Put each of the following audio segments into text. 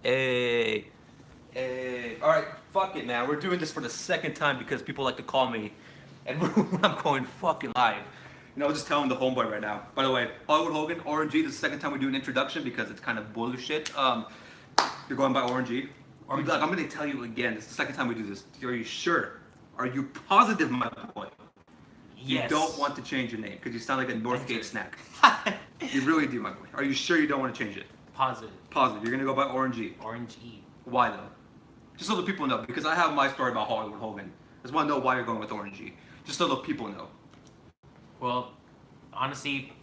Hey, hey. All right, fuck it, man. We're doing this for the second time because people like to call me, and I'm going fucking live. Just telling the homeboy right now. By the way, Hollywood Hogan, RNG. This is the second time we do an introduction because it's kind of bullshit. You're going by RNG. RNG. Like, I'm gonna tell you again. It's the second time we do this. Are you sure? Are you positive, my boy? Yes. You don't want to change your name because you sound like a Northgate snack. You really do, my boy. Are you sure you don't want to change it? Positive. Positive. You're gonna go by RNG. Orange E. Why though? Just so the people know, because I have my story about Hollywood Hogan. I just want to know why you're going with RNG. Just so the people know. Well, honestly,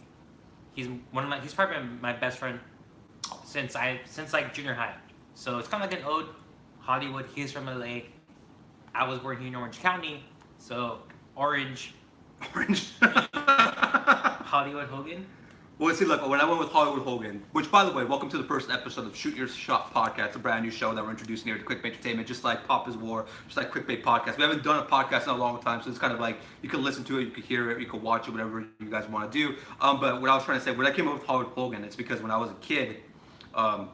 he's probably my best friend since like junior high. So it's kind of like an ode. Hollywood. He's from LA. I was born here in Orange County. So Orange. Orange. Hollywood Hogan. Well, see, look, when I went with Hollywood Hogan, which, by the way, welcome to the first episode of Shoot Your Shot Podcast, a brand new show that we're introducing here to Quickbait Entertainment, just like Pop is War, just like Quickbait Podcast. We haven't done a podcast in a long time, so it's kind of like you can listen to it, you can hear it, you can watch it, whatever you guys want to do. But what I was trying to say, when I came up with Hollywood Hogan, it's because when I was a kid, I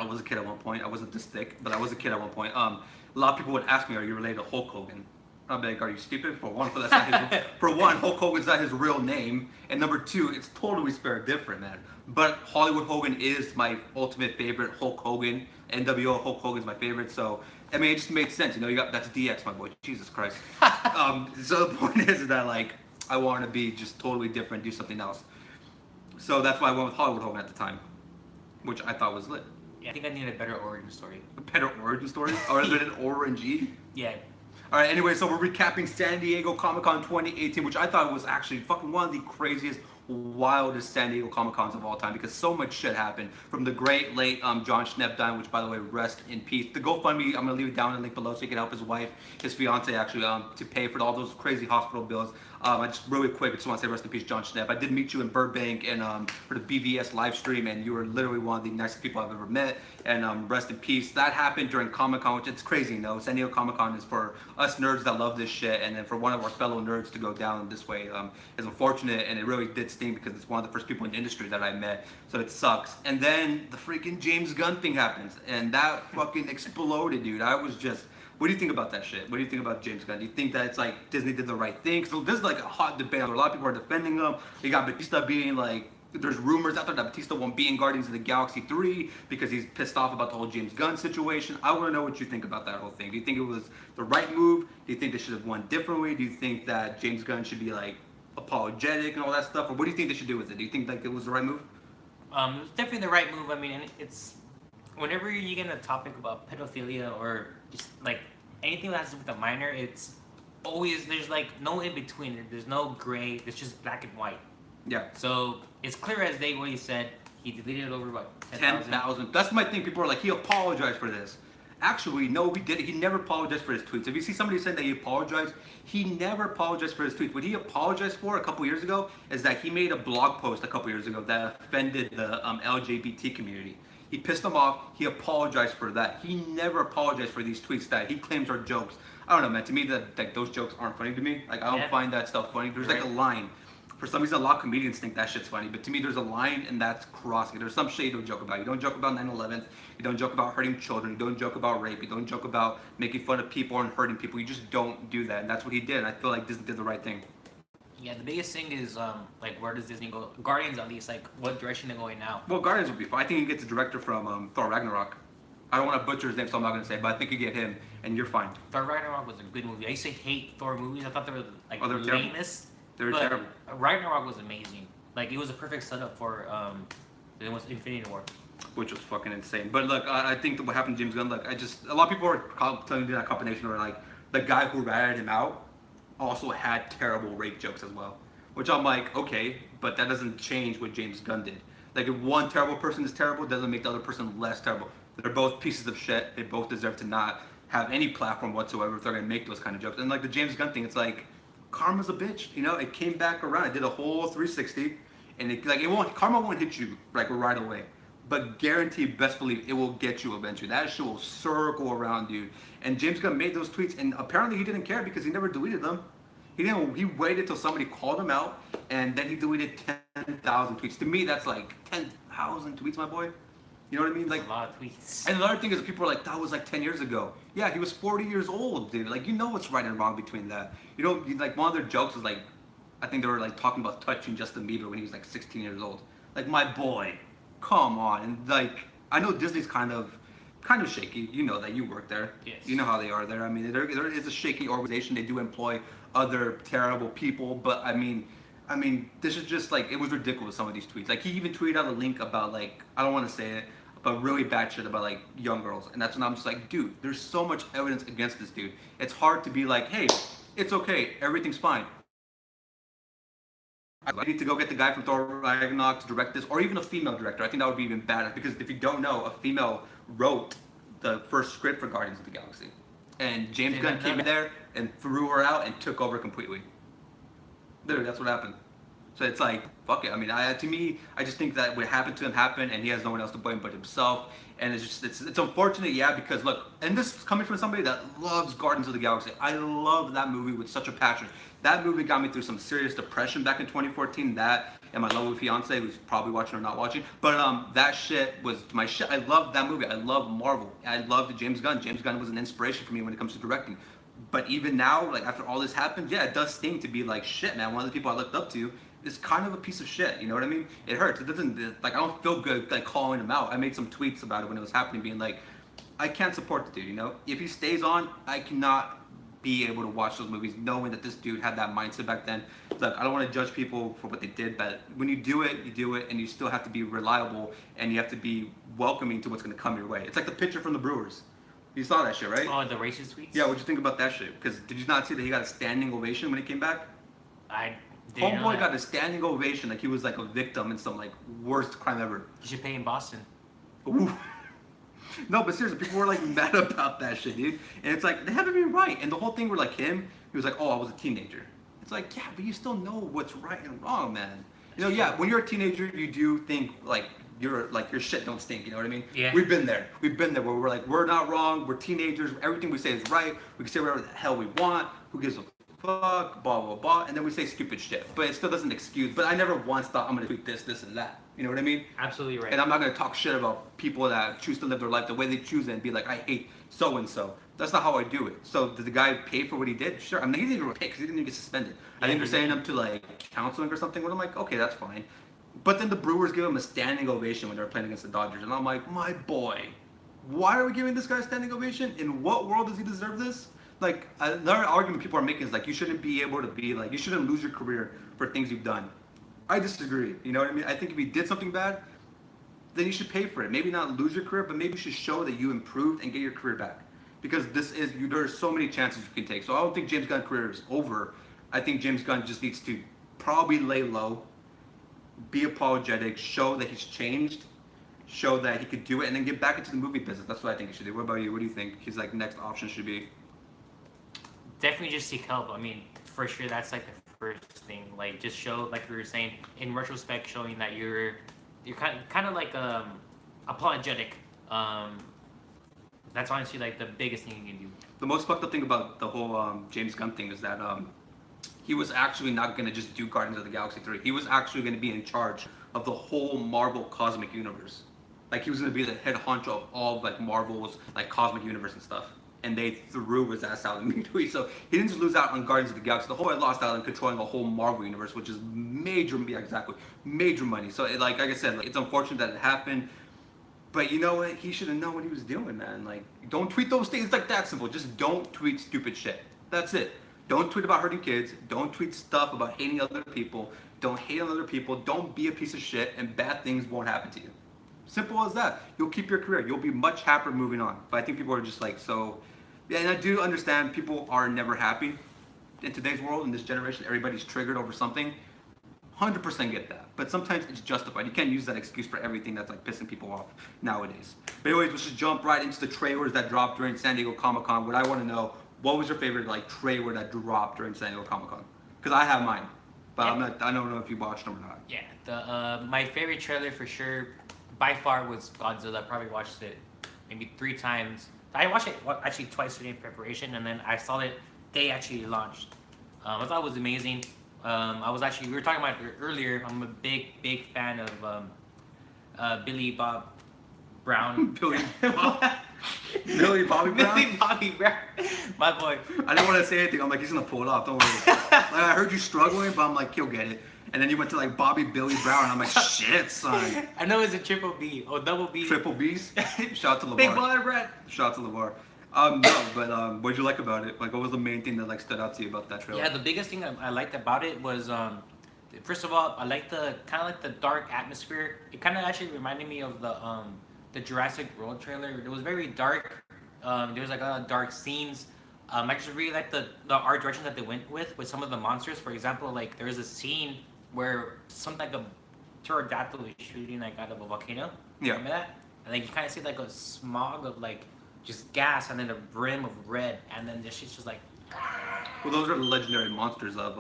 was a kid at one point. I wasn't this thick, but I was a kid at one point. A lot of people would ask me, "Are you related to Hulk Hogan?" I'm like, "Are you stupid?" For one, that's not his, for one, Hulk Hogan's not his real name, and number two, it's totally spelled different, man. But Hollywood Hogan is my ultimate favorite. Hulk Hogan, NWO Hulk Hogan's my favorite. So I mean, it just made sense. You got that's DX, my boy. Jesus Christ. So the point is that like I wanted to be just totally different, do something else. So that's why I went with Hollywood Hogan at the time, which I thought was lit. Yeah, I think I need a better origin story. A better origin story? Or is it an orangey? Yeah. All right, anyway, so we're recapping San Diego Comic-Con 2018, which I thought was actually fucking one of the craziest, wildest San Diego Comic-Cons of all time because so much shit happened. From the great late John Schnepp dying, which, by the way, rest in peace. The GoFundMe, I'm going to leave it down in the link below so you can help his wife, his fiance, actually, to pay for all those crazy hospital bills. I just really quick, I just want to say rest in peace, John Schnepp. I did meet you in Burbank and for the BVS live stream, and you were literally one of the nicest people I've ever met. And rest in peace. That happened during Comic Con, which it's crazy, San Diego Comic Con is for us nerds that love this shit, and then for one of our fellow nerds to go down this way is unfortunate, and it really did sting because it's one of the first people in the industry that I met, so it sucks. And then the freaking James Gunn thing happens, and that fucking exploded, dude. I was just. What do you think about that shit? What do you think about James Gunn? Do you think that it's like Disney did the right thing? So this is like a hot debate. A lot of people are defending him. You got Batista being like, there's rumors out there that Batista won't be in Guardians of the Galaxy 3 because he's pissed off about the whole James Gunn situation. I want to know what you think about that whole thing. Do you think it was the right move? Do you think they should have won differently? Do you think that James Gunn should be like apologetic and all that stuff? Or what do you think they should do with it? Do you think like it was the right move? It was definitely the right move. I mean, and it's whenever you get a topic about pedophilia or just like anything that has to do with a minor, it's always there's like no in between. There's no gray. It's just black and white. Yeah. So it's clear as day what he said. He deleted over what 10,000. That's my thing. People are like, he apologized for this. Actually, no, he didn't. He never apologized for his tweets. If you see somebody saying that he apologized, he never apologized for his tweets. What he apologized for a couple years ago is that he made a blog post a couple years ago that offended the LGBT community. He pissed them off. He apologized for that. He never apologized for these tweets that he claims are jokes. I don't know, man. To me, that those jokes aren't funny to me. Like, I don't find that stuff funny. There's like a line. For some reason, a lot of comedians think that shit's funny, but to me, there's a line, and that's crossing. There's some shit you don't joke about. You don't joke about 9/11. You don't joke about hurting children. You don't joke about rape. You don't joke about making fun of people and hurting people. You just don't do that, and that's what he did. And I feel like Disney did the right thing. Yeah, the biggest thing is like where does Disney go? Guardians at least, like what direction they're going now? Well, Guardians would be fine. I think you get the director from Thor Ragnarok. I don't want to butcher his name, so I'm not going to say, but I think you get him, and you're fine. Thor Ragnarok was a good movie. I used to hate Thor movies. I thought they were like they were lamest. They were but terrible. Ragnarok was amazing. Like it was a perfect setup for it was Infinity War. Which was fucking insane. But look, I think that what happened to James Gunn, look, a lot of people are telling me that combination where like the guy who ratted him out also had terrible rape jokes as well. Which I'm like, okay, but that doesn't change what James Gunn did. Like if one terrible person is terrible, it doesn't make the other person less terrible. They're both pieces of shit. They both deserve to not have any platform whatsoever if they're gonna make those kind of jokes. And like the James Gunn thing, it's like karma's a bitch. It came back around. It did a whole 360, and karma won't hit you like right away. But guaranteed, best believe, it will get you eventually. That shit will circle around, dude. And James Gunn made those tweets, and apparently he didn't care because he never deleted them. He didn't. He waited till somebody called him out, and then he deleted 10,000 tweets. To me, that's like 10,000 tweets, my boy. You know what I mean? That's Like, a lot of tweets. and another thing is people are like, that was like 10 years ago. Yeah, he was 40 years old, dude. Like, you know what's right and wrong between that. You know, like one of their jokes was like, I think they were like talking about touching Justin Bieber when he was like 16 years old. Like, my boy, come on. And like, I know Disney's kind of shaky. You know that, you work there. Yes. You know how they are there. I mean, there is a shaky organization. They do employ other terrible people, but I mean, this is just like, it was ridiculous, some of these tweets. Like, he even tweeted out a link about like, I don't want to say it, but really bad shit about like young girls. And that's when I'm just like, dude, there's so much evidence against this dude. It's hard to be like, hey, it's okay, everything's fine. I need to go get the guy from Thor Ragnarok to direct this, or even a female director. I think that would be even better, because if you don't know, a female wrote the first script for Guardians of the Galaxy. And James Gunn came in there and threw her out and took over completely. Literally, that's what happened. So it's like, fuck it. I mean, to me, I just think that what happened to him happened, and he has no one else to blame but himself. And it's just, it's unfortunate, yeah, because look, and this is coming from somebody that loves Guardians of the Galaxy. I love that movie with such a passion. That movie got me through some serious depression back in 2014. That and my lovely fiance, who's probably watching or not watching. But that shit was my shit. I love that movie. I love Marvel. I loved James Gunn. James Gunn was an inspiration for me when it comes to directing. But even now, like after all this happened, yeah, it does sting to be like, shit, man. One of the people I looked up to is kind of a piece of shit. You know what I mean? It hurts. It doesn't, like, I don't feel good like calling him out. I made some tweets about it when it was happening, being like, I can't support the dude. You know, if he stays on, I cannot be able to watch those movies knowing that this dude had that mindset back then. Look, I don't want to judge people for what they did, but when you do it, and you still have to be reliable, and you have to be welcoming to what's going to come your way. It's like the picture from the Brewers. You saw that shit, right? Oh, the racist tweets? Yeah, what'd you think about that shit? Because did you not see that he got a standing ovation when he came back? I didn't know Homeboy that. got a standing ovation like he was like a victim in some like worst crime ever. You should pay in Boston. Ooh. No, but seriously, people were like mad about that shit, dude. And it's like, they haven't been right. And the whole thing were like him, he was like, oh, I was a teenager. It's like, yeah, but you still know what's right and wrong, man. You know, yeah, when you're a teenager, you do think like your shit don't stink, you know what I mean? Yeah. We've been there where we're like, we're not wrong, we're teenagers, everything we say is right, we can say whatever the hell we want, who gives a fuck, blah, blah, blah, and then we say stupid shit. But it still doesn't excuse, but I never once thought I'm gonna tweet this, and that. You know what I mean? Absolutely right. And I'm not gonna talk shit about people that choose to live their life the way they choose it and be like, I hate so-and-so. That's not how I do it. So did the guy pay for what he did? Sure. I mean, he didn't even pay because he didn't even get suspended. I think they're sending him to like counseling or something. But I'm like, okay, that's fine. But then the Brewers give him a standing ovation when they were playing against the Dodgers. And I'm like, my boy, why are we giving this guy a standing ovation? In what world does he deserve this? Like, another argument people are making is like, you shouldn't be able to be like, you shouldn't lose your career for things you've done. I disagree. You know what I mean? I think if you did something bad, then you should pay for it. Maybe not lose your career, but maybe you should show that you improved and get your career back. Because there are so many chances you can take. So I don't think James Gunn's career is over. I think James Gunn just needs to probably lay low, be apologetic, show that he's changed, show that he could do it, and then get back into the movie business. That's what I think he should do. What about you? What do you think his like next option should be? Definitely just seek help. I mean, for sure, that's like the first thing. Like, just show, like we were saying, in retrospect, showing that you're kind of like apologetic. That's honestly like the biggest thing you can do. The most fucked up thing about the whole James Gunn thing is that he was actually not going to just do Guardians of the Galaxy 3. He was actually going to be in charge of the whole Marvel cosmic universe. Like, he was going to be the head honcho of all of, like, Marvel's, like, cosmic universe and stuff. And they threw his ass out immediately. So he didn't just lose out on Guardians of the Galaxy. The whole guy lost out on controlling a whole Marvel universe, which is major, yeah, exactly, major money. So, like I said, like, it's unfortunate that it happened. But you know what? He should have known what he was doing, man. Like, don't tweet those things. It's like that simple. Just don't tweet stupid shit. That's it. Don't tweet about hurting kids. Don't tweet stuff about hating other people. Don't hate on other people. Don't be a piece of shit, and bad things won't happen to you. Simple as that. You'll keep your career. You'll be much happier moving on. But I think people are just like, so... Yeah, and I do understand people are never happy in today's world, in this generation. Everybody's triggered over something. 100% get that. But sometimes it's justified. You can't use that excuse for everything that's like pissing people off nowadays. But anyways, let's just jump right into the trailers that dropped during San Diego Comic-Con. What I want to know, what was your favorite like trailer that dropped during San Diego Comic-Con? Because I have mine. But yeah. I don't know if you watched them or not. Yeah, my favorite trailer for sure, by far, was Godzilla. I probably watched it maybe 3 times. I watched it actually twice in preparation, and then I saw it day actually launched. I thought it was amazing. We were talking about it earlier. I'm a big fan of Billy Bob Brown. Billy Bobby Brown. Billy Bobby Brown. My boy. I didn't want to say anything. I'm like, he's gonna pull it off. Don't worry. Like, I heard you struggling, but I'm like, he'll get it. And then you went to like Billy Brown. And I'm like, shit, son. I know it's a triple B or double B. Triple B's. Shout out to LeVar. Big baller, Brett. Shout out to LeVar. No, but what did you like about it? Like, what was the main thing that like stood out to you about that trailer? Yeah, the biggest thing I liked about it was, first of all, I liked the kind of like the dark atmosphere. It kind of actually reminded me of the Jurassic World trailer. It was very dark. There was like a lot of dark scenes. I just really liked the art direction that they went with some of the monsters. For example, like there was a scene where something like a pterodactyl was shooting like out of a volcano. Yeah. Remember that? And then you kind of see like a smog of like just gas and then a brim of red, and then this shit's just like. Well, those are the legendary monsters of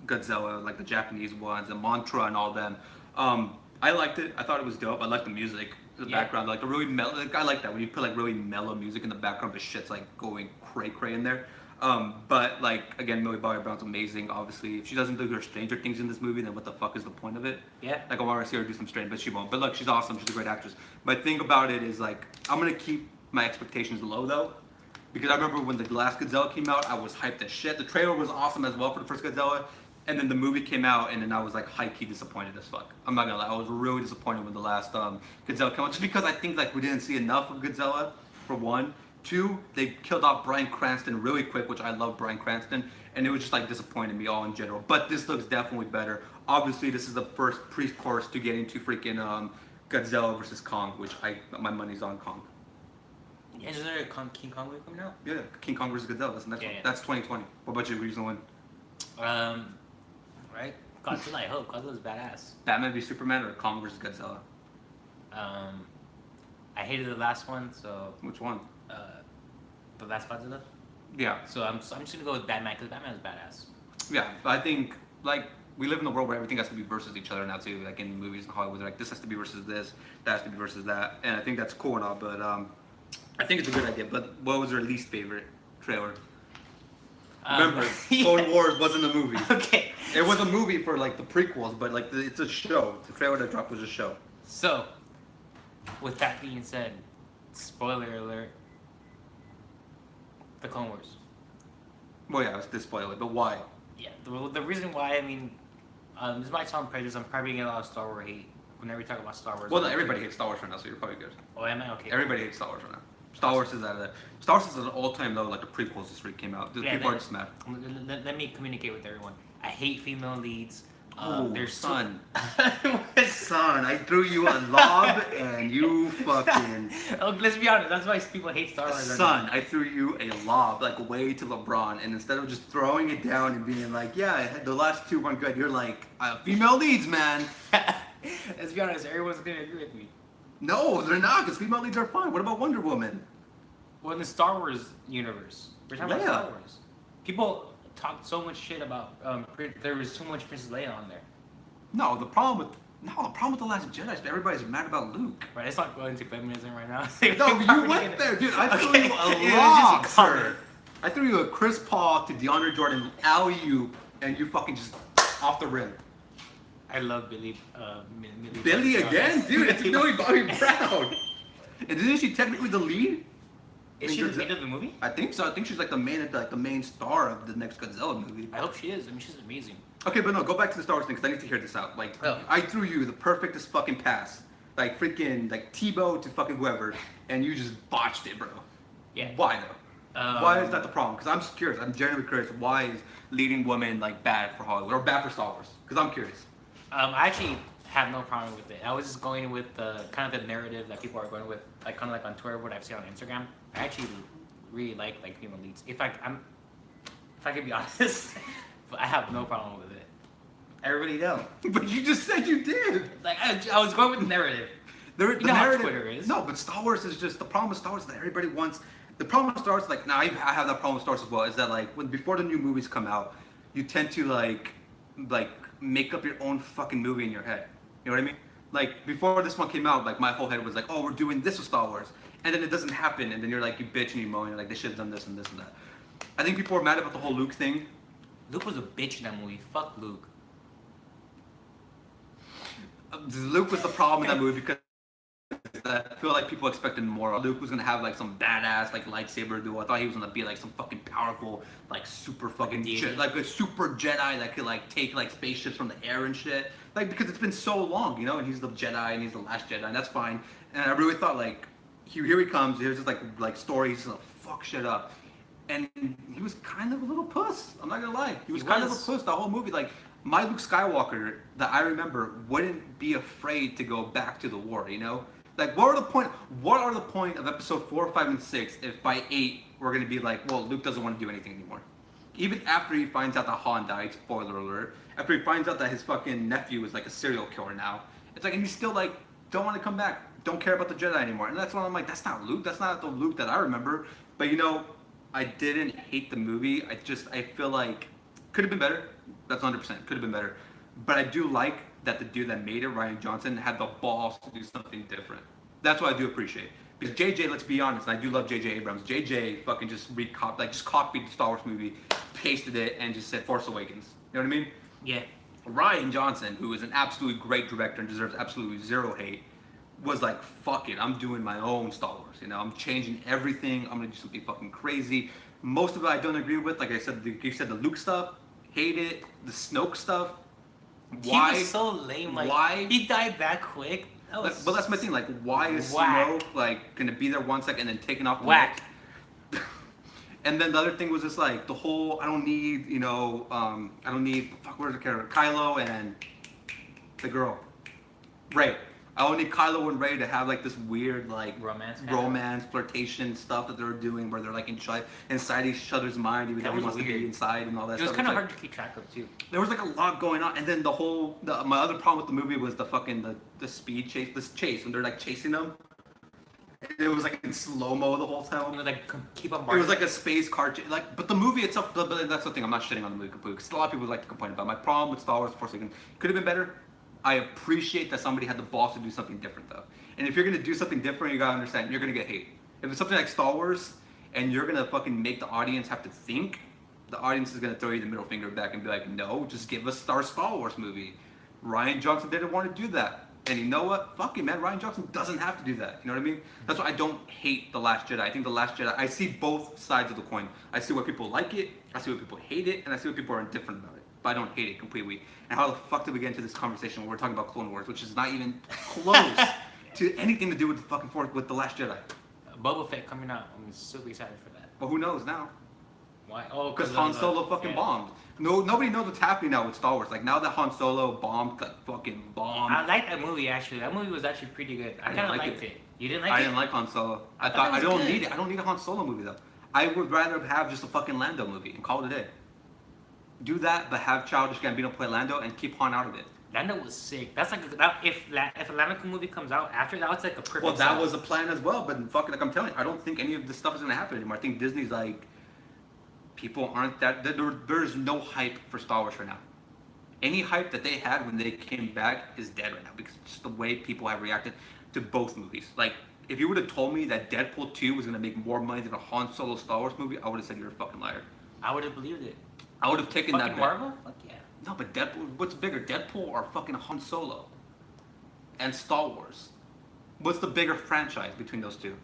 Godzilla, like the Japanese ones, and Mantra and all them. I liked it. I thought it was dope. I liked the music, the background, like the really mellow. Like, I like that when you put like really mellow music in the background, but shit's like going cray in there. But like again, Millie Bobby Brown's amazing. Obviously, if she doesn't do her Stranger Things in this movie, then what the fuck is the point of it? Yeah. Like I want to see her do some strange, but she won't. But look, she's awesome. She's a great actress. My thing about it is like I'm gonna keep my expectations low though, because I remember when the last Godzilla came out, I was hyped as shit. The trailer was awesome as well for the first Godzilla. And then the movie came out, and then I was like high-key disappointed as fuck. I'm not gonna lie, I was really disappointed when the last Godzilla came out, just because I think like we didn't see enough of Godzilla, for one. Two, they killed off Bryan Cranston really quick, which I love Bryan Cranston, and it was just like disappointing me all in general. But this looks definitely better. Obviously, this is the first pre-course to getting to freaking Godzilla versus Kong, which my money's on Kong. Yeah, is there a King Kong movie coming out? Yeah, King Kong versus Godzilla. That's the next one. Yeah. That's 2020. What about you? Who's gonna win? Right? Godzilla, I hope. Godzilla's badass. Batman v Superman or Kong versus Godzilla? I hated the last one, so Which one? the last Godzilla. Yeah. So I'm just gonna go with Batman because Batman's badass. Yeah, but I think like we live in a world where everything has to be versus each other now too. Like in movies in Hollywood, like this has to be versus this, that has to be versus that, and I think that's cool and all. But I think it's a good idea. But what was your least favorite trailer? Remember, Clone Wars wasn't a movie. Okay. It was a movie for like the prequels, but like it's a show. The trailer that dropped was a show. So, with that being said, spoiler alert: the Clone Wars. Well, yeah, it's this spoiler, but why? Yeah, the reason why, I mean, this might sound prejudiced. I'm probably getting a lot of Star Wars hate whenever we talk about Star Wars. Well, no, everybody hates Star Wars right now, so you're probably good. Oh, am I? Okay. Everybody hates Star Wars right now. Star Wars is an all-time low. Like the prequels this week came out. Yeah, People are just mad. Let me communicate with everyone. I hate female leads. There's son. Son, I threw you a lob and you fucking. Oh, let's be honest. That's why people hate Star Wars. Son, I threw you a lob like way to LeBron, and instead of just throwing it down and being like, yeah, the last two weren't good, you're like, female leads, man. Let's be honest. Everyone's gonna agree with me. No, they're not, because female leads are fine. What about Wonder Woman? Well, in the Star Wars universe, we're talking about Star Wars. People talk so much shit about there was too much Princess Leia on there. No, the problem with the Last Jedi is everybody's mad about Luke. Right, it's not going to feminism right now. No, you went there, dude. I threw you a lob, sir. I threw you a Chris Paul to DeAndre Jordan alley-oop, and you fucking just off the rim. I love Billy. Billy again, dude. It's Billy Bobby Brown. And isn't she technically the lead? Is she the lead of the movie? I think so. I think she's like the main star of the next Godzilla movie. I hope she is. I mean, she's amazing. Okay, but no, go back to the Star Wars thing because I need to hear this out. Like, I threw you the perfectest fucking pass, like freaking like Tebow to fucking whoever, and you just botched it, bro. Yeah. Why though? Why is that the problem? Because I'm just curious. I'm genuinely curious. Why is leading women like bad for Hollywood or bad for Star Wars? Because I'm curious. I actually have no problem with it. I was just going with the kind of the narrative that people are going with, like kind of like on Twitter, what I've seen on Instagram. I actually really like female leads. If I could be honest, I have no problem with it. I really don't. But you just said you did. Like I was going with the narrative. The you know narrative, how Twitter is. No, but Star Wars is just the problem with Star Wars is that everybody wants. The problem with Star Wars, like now I have that problem with Star Wars as well, is that like before the new movies come out, you tend to like make up your own fucking movie in your head. You know what I mean? Like before this one came out, like my whole head was like, oh, we're doing this with Star Wars, and then it doesn't happen, and then you're like, you bitch and you moan, like they should have done this and this and that. I think people are mad about the whole Luke thing. Luke was a bitch in that movie. Fuck Luke. Luke was the problem in that movie because I feel like people expected more. Luke was gonna have like some badass like lightsaber duel. I thought he was gonna be like some fucking powerful, like super fucking like a super Jedi that could like take like spaceships from the air and shit. Like because it's been so long, you know, and he's the Jedi and he's the last Jedi, and that's fine. And I really thought like here he comes. Here's this like story. He's gonna fuck shit up. And he was kind of a little puss. I'm not gonna lie. He was kind of a puss the whole movie. Like my Luke Skywalker that I remember wouldn't be afraid to go back to the war. You know, like what are the point of episode 4, 5, and 6 if by 8 we're gonna be like, well, Luke doesn't want to do anything anymore. Even after he finds out that Han died, spoiler alert. After he finds out that his fucking nephew is like a serial killer now, it's like, and he's still like, don't want to come back. Don't care about the Jedi anymore. And that's why I'm like, that's not Luke. That's not the Luke that I remember. But you know, I didn't hate the movie. I feel like could have been better. That's 100%. Could have been better. But I do like that the dude that made it, Rian Johnson, had the balls to do something different. That's what I do appreciate. Because JJ, let's be honest, and I do love JJ Abrams. JJ fucking just copied the Star Wars movie, pasted it, and just said Force Awakens. You know what I mean? Yeah. Rian Johnson, who is an absolutely great director and deserves absolutely zero hate, was like, fuck it, I'm doing my own Star Wars, you know, I'm changing everything, I'm gonna do something fucking crazy. Most of it I don't agree with, like I said, you said the Luke stuff, hate it, the Snoke stuff, why? He was so lame, like, why? He died that quick. But that's my thing, like, why is Snoke, like, gonna be there 1 second and then taking off the Whack. next? And then the other thing was just like, the whole, I don't need, fuck, where's the character? Kylo and the girl, Rey. I don't need Kylo and Rey to have like this weird like romance flirtation stuff that they're doing where they're like inside each other's mind, even though he wants to be inside and all that stuff. It was kind of hard to keep track of too. There was like a lot going on, and then my other problem with the movie was the speed chase, this chase when they're like chasing them. It was like in slow mo the whole time. It was like keep up. It was like a space car, but the movie itself. But that's the thing. I'm not shitting on the movie completely because a lot of people like to complain about. My problem with Star Wars: Force Awakens could have been better. I appreciate that somebody had the balls to do something different though. And if you're gonna do something different, you gotta understand you're gonna get hate. If it's something like Star Wars and you're gonna fucking make the audience have to think, the audience is gonna throw you the middle finger back and be like, no, just give us our Star Wars movie. Rian Johnson didn't want to do that. And you know what? Fuck it, man. Rian Johnson doesn't have to do that. You know what I mean? That's why I don't hate The Last Jedi. I think The Last Jedi, I see both sides of the coin. I see why people like it, I see why people hate it, and I see why people are indifferent about it. But I don't hate it completely. And how the fuck did we get into this conversation when we're talking about Clone Wars, which is not even close to anything to do with the fucking with The Last Jedi? Boba Fett coming out. I'm super excited for that. But who knows now? Why? Oh, because Han Solo fucking bombed. No, nobody knows what's happening now with Star Wars. Like now that Han Solo bombed, like fucking bombed. I like that movie actually. That movie was actually pretty good. I kind of liked it. You didn't like it? I didn't like Han Solo. I thought I don't need it. I don't need a Han Solo movie though. I would rather have just a fucking Lando movie and call it a day. Do that, but have Childish Gambino play Lando and keep Han out of it. Lando was sick. That's like if a Lando movie comes out after that, it's like a perfect. Well, that was a plan as well, but fucking like I'm telling you, I don't think any of this stuff is gonna happen anymore. I think Disney's like, people aren't that. There's no hype for Star Wars right now. Any hype that they had when they came back is dead right now because it's just the way people have reacted to both movies. Like, if you would have told me that Deadpool 2 was gonna make more money than a Han Solo Star Wars movie, I would have said you're a fucking liar. I would have believed it. I would have taken that bet. Marvel? Fuck yeah. No, but Deadpool, what's bigger, Deadpool or fucking Han Solo? And Star Wars? What's the bigger franchise between those two?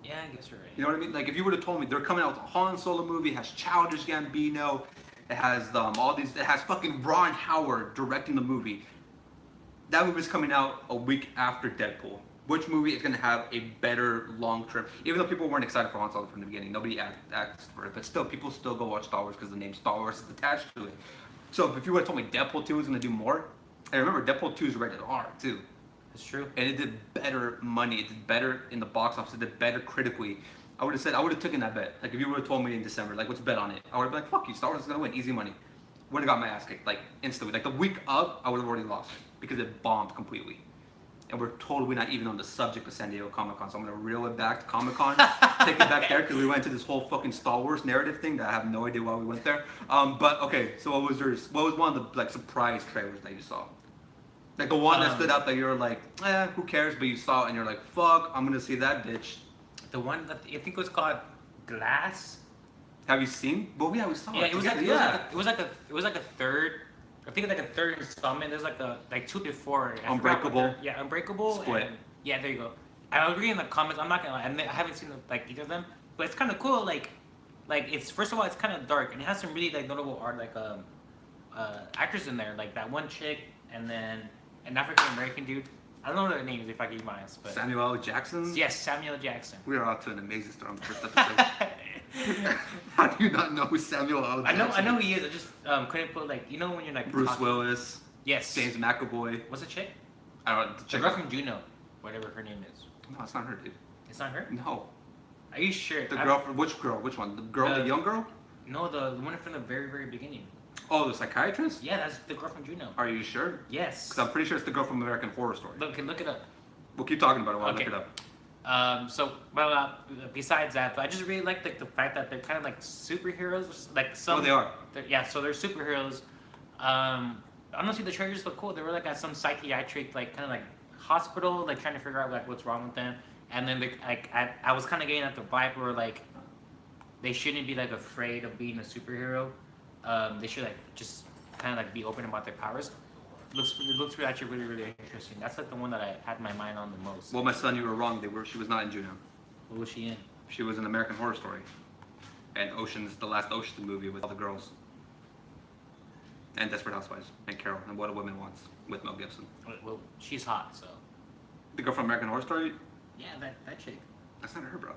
Yeah, I guess you're right. You know what I mean? Like, if you would have told me they're coming out with a Han Solo movie, it has Childish Gambino, it has it has fucking Ron Howard directing the movie. That movie's coming out a week after Deadpool. Which movie is going to have a better long-term... Even though people weren't excited for Han Solo from the beginning, nobody asked for it, but still, people still go watch Star Wars because the name Star Wars is attached to it. So if you would have told me Deadpool 2 was going to do more, and remember, Deadpool 2 is rated R, too. It's true. And it did better money, it did better in the box office, it did better critically. I would have taken that bet. Like, if you would have told me in December, like, let's bet on it, I would have been like, fuck you, Star Wars is going to win, easy money. Would have got my ass kicked, like, instantly. Like, the week of, I would have already lost because it bombed completely. And we're totally not even on the subject of San Diego Comic-Con, so I'm gonna reel it back to Comic-Con, take it back there, because we went to this whole fucking Star Wars narrative thing that I have no idea why we went there. But okay, so what was yours? What was one of the like surprise trailers that you saw? Like the one that stood out that you're like, who cares? But you saw it and you're like, fuck, I'm gonna see that bitch. The one that I think was called Glass. Have you seen? Well, yeah, we saw it. Yeah, it was like a third. I think it's like a third installment. There's like 2 before. Unbreakable. Yeah, Unbreakable. Split. Yeah, there you go. I agree in the comments. I'm not gonna lie. I haven't seen like either of them, but it's kind of cool. Like it's first of all, it's kind of dark and it has some really like notable art, like actors in there, like that one chick and then an African American dude. I don't know their names if I give you mine, but Samuel L. Jackson? yes, Samuel Jackson. We are off to an amazing start on the first episode. How do you not know who Samuel L. Jackson I know he is. I just couldn't put like when you're like Bruce talking. Willis. Yes. James McAvoy. What's the chick? I don't know. The girl from Juno, whatever her name is. No, it's not her, dude. It's not her. No. Are you sure? The girl from which girl? Which one? The girl, the young girl? No, the one from the very beginning. Oh, the psychiatrist? Yeah, that's the girl from Juno. Are you sure? Yes. Because I'm pretty sure it's the girl from American Horror Story. Look it up. We'll keep talking about it while Okay. I look it up. Besides that, I just really like the fact that they're kind of like superheroes. Like some. Oh, they are. Yeah, so they're superheroes. Honestly, the trailers look cool. They were like at some psychiatric, like kind of like hospital, like trying to figure out like what's wrong with them. And then I was kind of getting at the vibe where like they shouldn't be like afraid of being a superhero. They should like just kind of like be open about their powers. It looks actually really interesting. That's like the one that I had my mind on the most. Well, my son, you were wrong. She was not in Juno. What was she in? She was in American Horror Story. And the last Ocean's movie with all the girls. And Desperate Housewives. And Carol. And What a Woman Wants with Mel Gibson. Well, she's hot, so. The girl from American Horror Story? Yeah, that chick. That's not her, bro.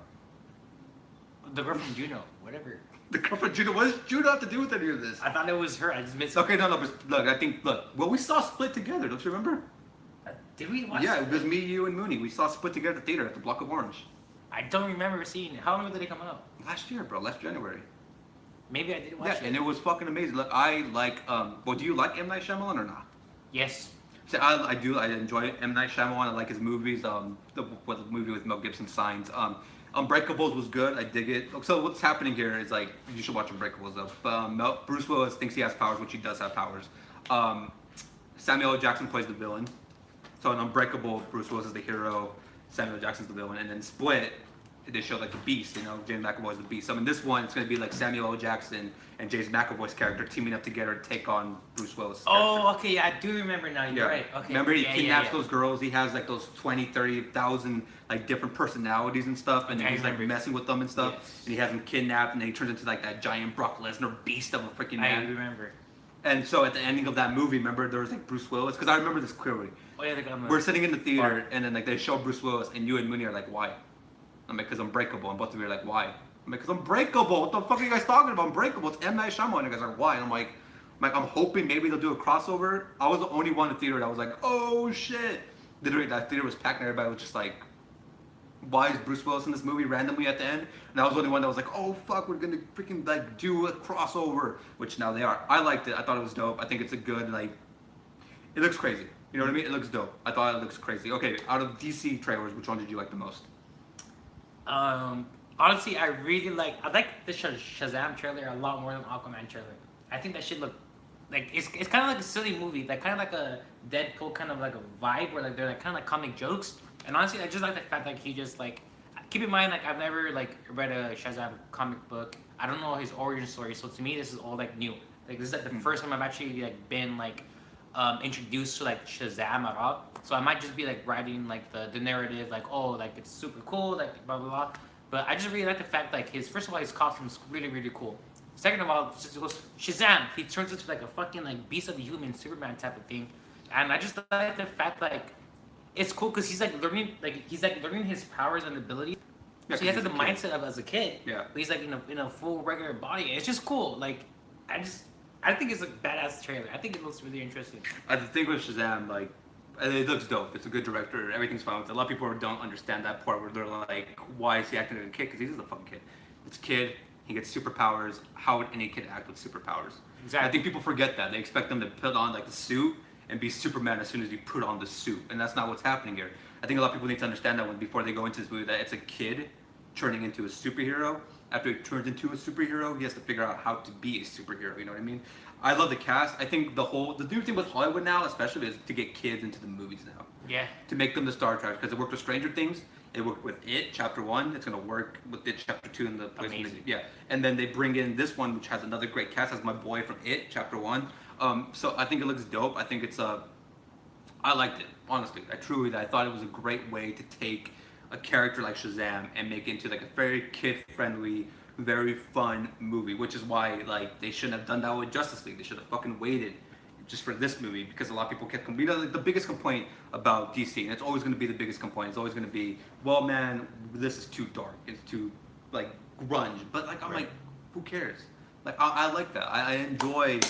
The girl from Juno, whatever. The girl from Juno? What does Juno have to do with any of this? I thought it was her. I just missed. Okay, no, but look, well, we saw Split together, don't you remember? Did we watch? Yeah, it was me, you, and Mooney. We saw Split together at the theater at the Block of Orange. I don't remember seeing it. How long ago did it come out? Last year, bro. Last January. Maybe I did watch Yeah, it. and it was fucking amazing. Look, I like, well, do you like M. Night Shyamalan or not? Yes. See, I do. I enjoy M. Night Shyamalan. I like his movies. The movie with Mel Gibson, Signs. Unbreakables was good. I dig it. So what's happening here is like you should watch Unbreakables though. Bruce Willis thinks he has powers, which he does have powers. Samuel L. Jackson plays the villain. So in Unbreakable, Bruce Willis is the hero. Samuel L. Jackson's the villain, and then Split, they show like the Beast. James McAvoy's the Beast. So in this one, it's gonna be like Samuel L. Jackson and James McAvoy's character teaming up together to take on Bruce Willis. Oh, okay, yeah, I do remember now. You're right. Okay. Remember he Yeah, kidnaps those girls. He has like those 20, 30,000 like different personalities and stuff, and then I he's like remember. messing with them and stuff. Yes. And he has them kidnapped, and then he turns into like that giant Brock Lesnar beast of a freaking I man. remember. And so at the ending of that movie, remember there was like Bruce Willis, because I remember this clearly. Oh yeah, We're sitting in the theater, and then like they show Bruce Willis, and you and Mooney are like, why? I'm like, because Unbreakable. And both of you are like, why? I'm like, because Unbreakable. What the fuck are you guys talking about? Unbreakable. It's M. Night Shyamalan. And you guys are like, why? And I'm like, I'm hoping maybe they'll do a crossover. I was the only one in the theater that was like, oh shit. Literally, that theater was packed, and everybody was just like, why is Bruce Willis in this movie randomly at the end? And I was the only one that was like, oh fuck, we're gonna freaking like do a crossover, which now they are. I liked it. I thought it was dope. I think it's a good like. It looks crazy. You know what I mean? It looks dope. I thought it looks crazy. Okay, out of DC trailers, which one did you like the most? Honestly, I like the Shazam trailer a lot more than Aquaman trailer. I think that should look like it's kind of like a silly movie, like kind of like a Deadpool kind of like a vibe where like they're like kind of like comic jokes. And honestly, I just like the fact like he just like keep in mind like I've never like read a Shazam comic book. I don't know his origin story, so to me this is all like new. Like this is like the first time I've actually like been like introduced to like Shazam at all. So I might just be like writing like the narrative, like oh like it's super cool, like blah blah blah. But I just really like the fact like his first of all his costume's really cool. Second of all, just goes Shazam. He turns into like a fucking like beast of a human Superman type of thing, and I just like the fact like it's cool because he's like learning his powers and abilities. Yeah, so he has like, he's the a kid. mindset of as a kid. Yeah. But he's like in a full regular body. It's just cool. Like I think it's a badass trailer. I think it looks really interesting. I think with Shazam, like, it looks dope. It's a good director. Everything's fine with it. A lot of people don't understand that part where they're like, why is he acting like a kid? Because he's just a fucking kid. It's a kid. He gets superpowers. How would any kid act with superpowers? Exactly. I think people forget that. They expect them to put on like the suit and be Superman as soon as you put on the suit, and that's not what's happening here. I think a lot of people need to understand that before they go into this movie, that it's a kid turning into a superhero. After he turns into a superhero, he has to figure out how to be a superhero. You know what I mean? I love the cast. I think the new thing with Hollywood now, especially, is to get kids into the movies now. Yeah. To make them the Star Trek, because it worked with Stranger Things. It worked with It Chapter 1. It's gonna work with It Chapter 2 and the place. Amazing. Yeah. And then they bring in this one, which has another great cast. Has my boy from It Chapter 1. So I think it looks dope. I think it's I liked it honestly. I thought it was a great way to take a character like Shazam and make it into like a very kid-friendly, very fun movie, which is why like they shouldn't have done that with Justice League. They should have fucking waited just for this movie because a lot of people kept like, the biggest complaint about DC, and it's always going to be the biggest complaint. It's always going to be, well, man, this is too dark. It's too like grunge. But like I'm like, who cares? Like I like that. I enjoy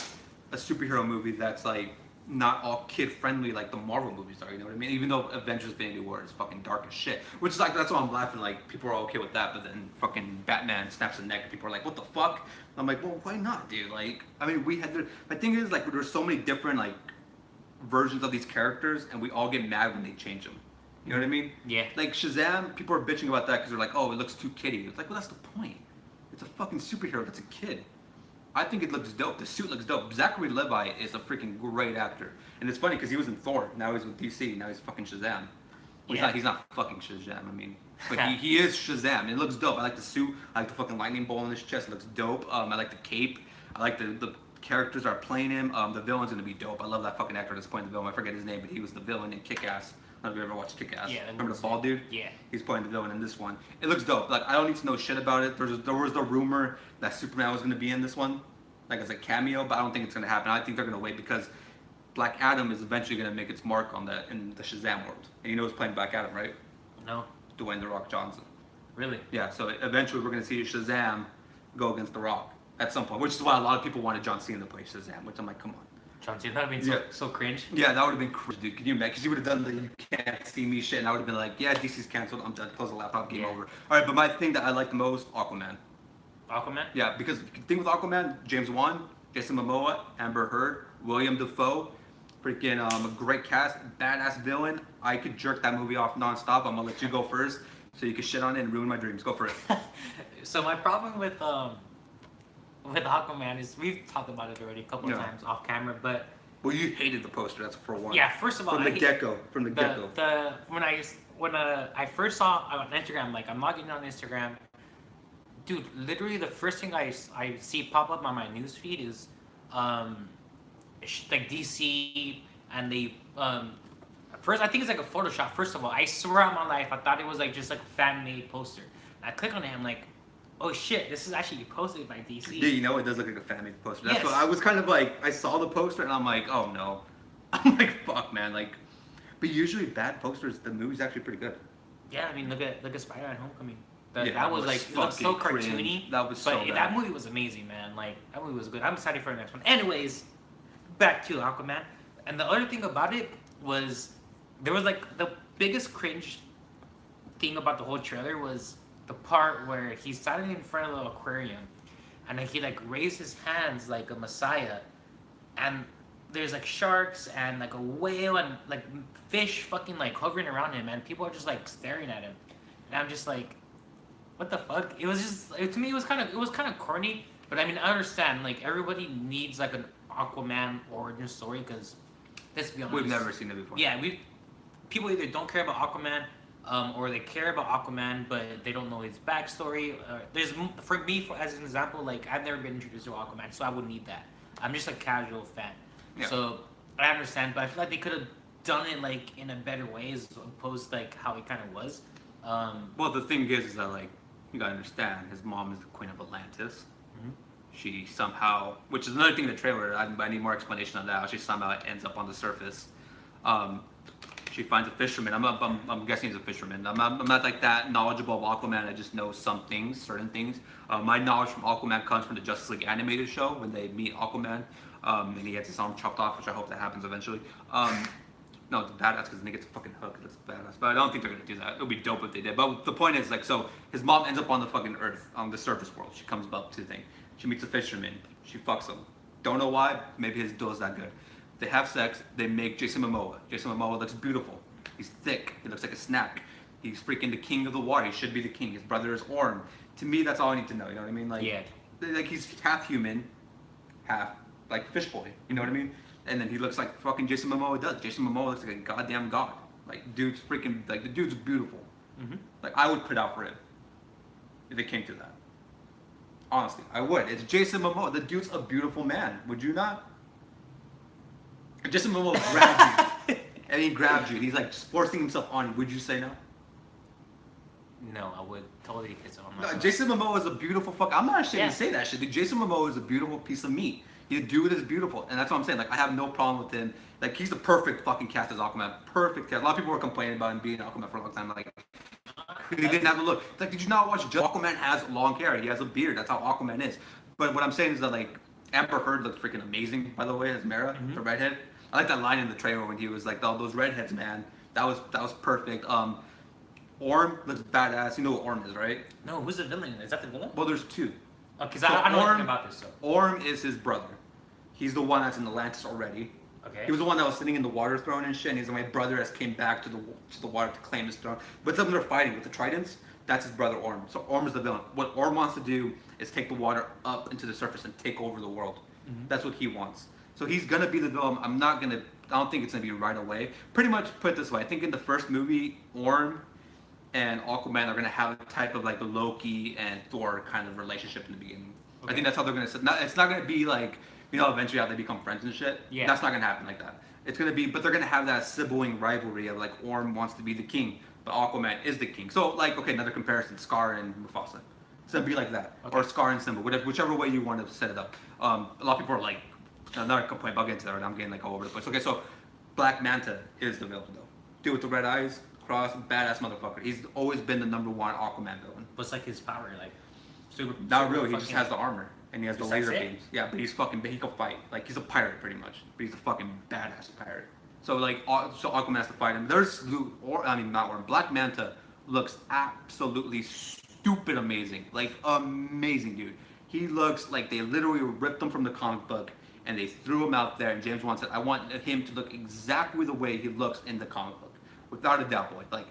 a superhero movie that's like not all kid friendly like the Marvel movies are, you know what I mean? Even though Avengers Infinity War is fucking dark as shit. Which is like, that's why I'm laughing, like people are okay with that, but then fucking Batman snaps a neck and people are like, what the fuck? I'm like, well, why not, dude? Like, I mean, my thing is like there's so many different like versions of these characters and we all get mad when they change them. You know what I mean? Yeah. Like Shazam, people are bitching about that because they're like, oh, it looks too kiddie. It's like, well, that's the point. It's a fucking superhero that's a kid. I think it looks dope. The suit looks dope. Zachary Levi is a freaking great actor, and it's funny because he was in Thor. Now he's with DC. Now he's fucking Shazam. Well, he's not fucking Shazam. I mean, but he is Shazam. And it looks dope. I like the suit. I like the fucking lightning bolt in his chest. It looks dope. I like the cape. I like the characters that are playing him. The villain's gonna be dope. I love that fucking actor that's playing the villain. I forget his name, but he was the villain in Kick-Ass. I don't know if you ever watched Kick-Ass. Yeah. Remember the bald dude? Yeah. He's playing the villain in this one. It looks dope. Like I don't need to know shit about it. There was the rumor that Superman was gonna be in this one, like as a cameo, but I don't think it's gonna happen. I think they're gonna wait because Black Adam is eventually gonna make its mark on that in the Shazam world. And you know who's playing Black Adam, right? No. Dwayne The Rock Johnson. Really? Yeah. So eventually we're gonna see Shazam go against The Rock at some point, which is why a lot of people wanted John Cena to play Shazam. Which I'm like, come on. John Cena, that would be so cringe. Yeah, that would have been cringe, dude. Can you imagine? Because you would have done the "you can't see me" shit, and I would have been like, yeah, DC's canceled. I'm done. Close the laptop. Game over. All right, but my thing that I like the most, Aquaman. Aquaman? Yeah, because the thing with Aquaman, James Wan, Jason Momoa, Amber Heard, William Dafoe, freaking a great cast, badass villain. I could jerk that movie off nonstop. I'm gonna let you go first, so you can shit on it and ruin my dreams. Go for it. So my problem with Aquaman is we've talked about it already a couple of times off camera, but well, you hated the poster. That's for one. yeah. First of all, from the get-go. When I first saw on Instagram, like I'm logging on Instagram, dude. Literally, the first thing I see pop up on my news feed is like DC, and they first I think it's like a Photoshop. First of all, I swear on my life, I thought it was like just like a fan-made poster. And I click on it, I'm like, oh shit, this is actually posted by DC. Yeah, you know it does look like a fan-made poster. That's Yes. what I was kind of like. I saw the poster and I'm like, oh no. I'm like, fuck, man. Like, but usually bad posters, the movie's actually pretty good. Yeah, I mean, look at Spider-Man: Homecoming. Yeah, That was like, it looked so fucking cringe. cartoony. That was so But bad. that movie was amazing, man. Like, that movie was good. I'm excited for the next one. Anyways, back to Aquaman. And the other thing about it was, there was like, the biggest cringe thing about the whole trailer was the part where he's standing in front of the aquarium and then he like raised his hands like a messiah, and there's like sharks and like a whale and like fish fucking like hovering around him, and people are just like staring at him, and I'm just like, what the fuck? It was just to me it was kind of corny, but I mean I understand like everybody needs like an Aquaman origin story because let's be honest, We've never seen it before. yeah, people either don't care about Aquaman, or they care about Aquaman, but they don't know his backstory. For me, as an example, like I've never been introduced to Aquaman, so I would need that. I'm just a casual fan, so I understand. But I feel like they could have done it like in a better way as opposed to like how it kind of was. Well, the thing is that like you gotta understand, his mom is the Queen of Atlantis. Mhm. She somehow, which is another thing in the trailer. I need more explanation on that. How she somehow ends up on the surface. She finds a fisherman. I'm guessing he's a fisherman. I'm not like that knowledgeable of Aquaman. I just know some things, certain things. My knowledge from Aquaman comes from the Justice League animated show when they meet Aquaman, and he gets his arm chopped off, which I hope that happens eventually. No, it's badass because then he gets a fucking hook. That's badass. But I don't think they're gonna do that. It would be dope if they did. But the point is, like, so his mom ends up on the fucking Earth, on the surface world. She comes up to the thing. She meets a fisherman. She fucks him. Don't know why. Maybe his dough is that good. They have sex. They make Jason Momoa. Jason Momoa looks beautiful. He's thick. He looks like a snack. He's freaking the king of the water. He should be the king. His brother is Orm. To me, that's all I need to know. You know what I mean? Like, Yeah. Like he's half human, half like fish boy. You know what I mean? And then he looks like fucking Jason Momoa does. Jason Momoa looks like a goddamn god. Like, dude's freaking, like, the dude's beautiful. Mm-hmm. Like, I would put out for him if it came to that. Honestly, I would. It's Jason Momoa. The dude's a beautiful man. Would you not? Jason Momoa grabbed you. And he grabbed you. And he's like just forcing himself on you. Would you say no? No, I would totally kiss him. No, Jason Momoa is a beautiful fuck. I'm not ashamed Yeah. to say that shit. Dude, Jason Momoa is a beautiful piece of meat. The dude is beautiful, and that's what I'm saying. Like, I have no problem with him. Like, he's the perfect fucking cast as Aquaman. Perfect cast. A lot of people were complaining about him being Aquaman for a long time. Like, he didn't have the look. It's like, did you not watch? Aquaman has long hair. He has a beard. That's how Aquaman is. But what I'm saying is that, like, Amber Heard looks freaking amazing, by the way, as Mara, the redhead. I like that line in the trailer when he was like, "Oh, those redheads, man." That was perfect. Orm looks badass. You know what Orm is, right? No, who's the villain? Is that the villain? Well, there's two. Because So I know Orm- nothing about this. So Orm is his brother. He's the one that's in Atlantis already. okay. He was the one that was sitting in the water throne and shit. And he's my brother that's came back to the water to claim his throne. But some they're fighting with the tridents. That's his brother Orm. So Orm is the villain. What Orm wants to do is take the water up into the surface and take over the world. That's what he wants. So he's gonna be the villain. I don't think it's gonna be right away. Pretty much put it this way. I think in the first movie, Orm and Aquaman are gonna have a type of like Loki and Thor kind of relationship in the beginning. I think that's how they're gonna. It's not gonna be like, you know, eventually how they become friends and shit. Yeah. That's not gonna happen like that. It's gonna be, but they're gonna have that sibling rivalry of like Orm wants to be the king, but Aquaman is the king. So like, okay, another comparison: Scar and Mufasa. It's gonna be like that, Okay. or Scar and Simba, whichever way you want to set it up. A lot of people are like, another complaint. I'll get into that. Right now. I'm getting like all over the place. Okay, so Black Manta is the villain though. Dude with the red eyes, cross, badass motherfucker. He's always been the number one Aquaman villain. What's like his power? Like super. Not super really. He just fucking- has the armor and he has the Just laser that's it? beams. Yeah, but he's fucking. But he can fight. Like he's a pirate pretty much. But he's a fucking badass pirate. So like, so Aquaman has to fight him. Not Orm. Black Manta looks absolutely stupid amazing. Like amazing, dude. He looks like they literally ripped him from the comic book and they threw him out there. And James Wan said, "I want him to look exactly the way he looks in the comic book, without a doubt, boy." Like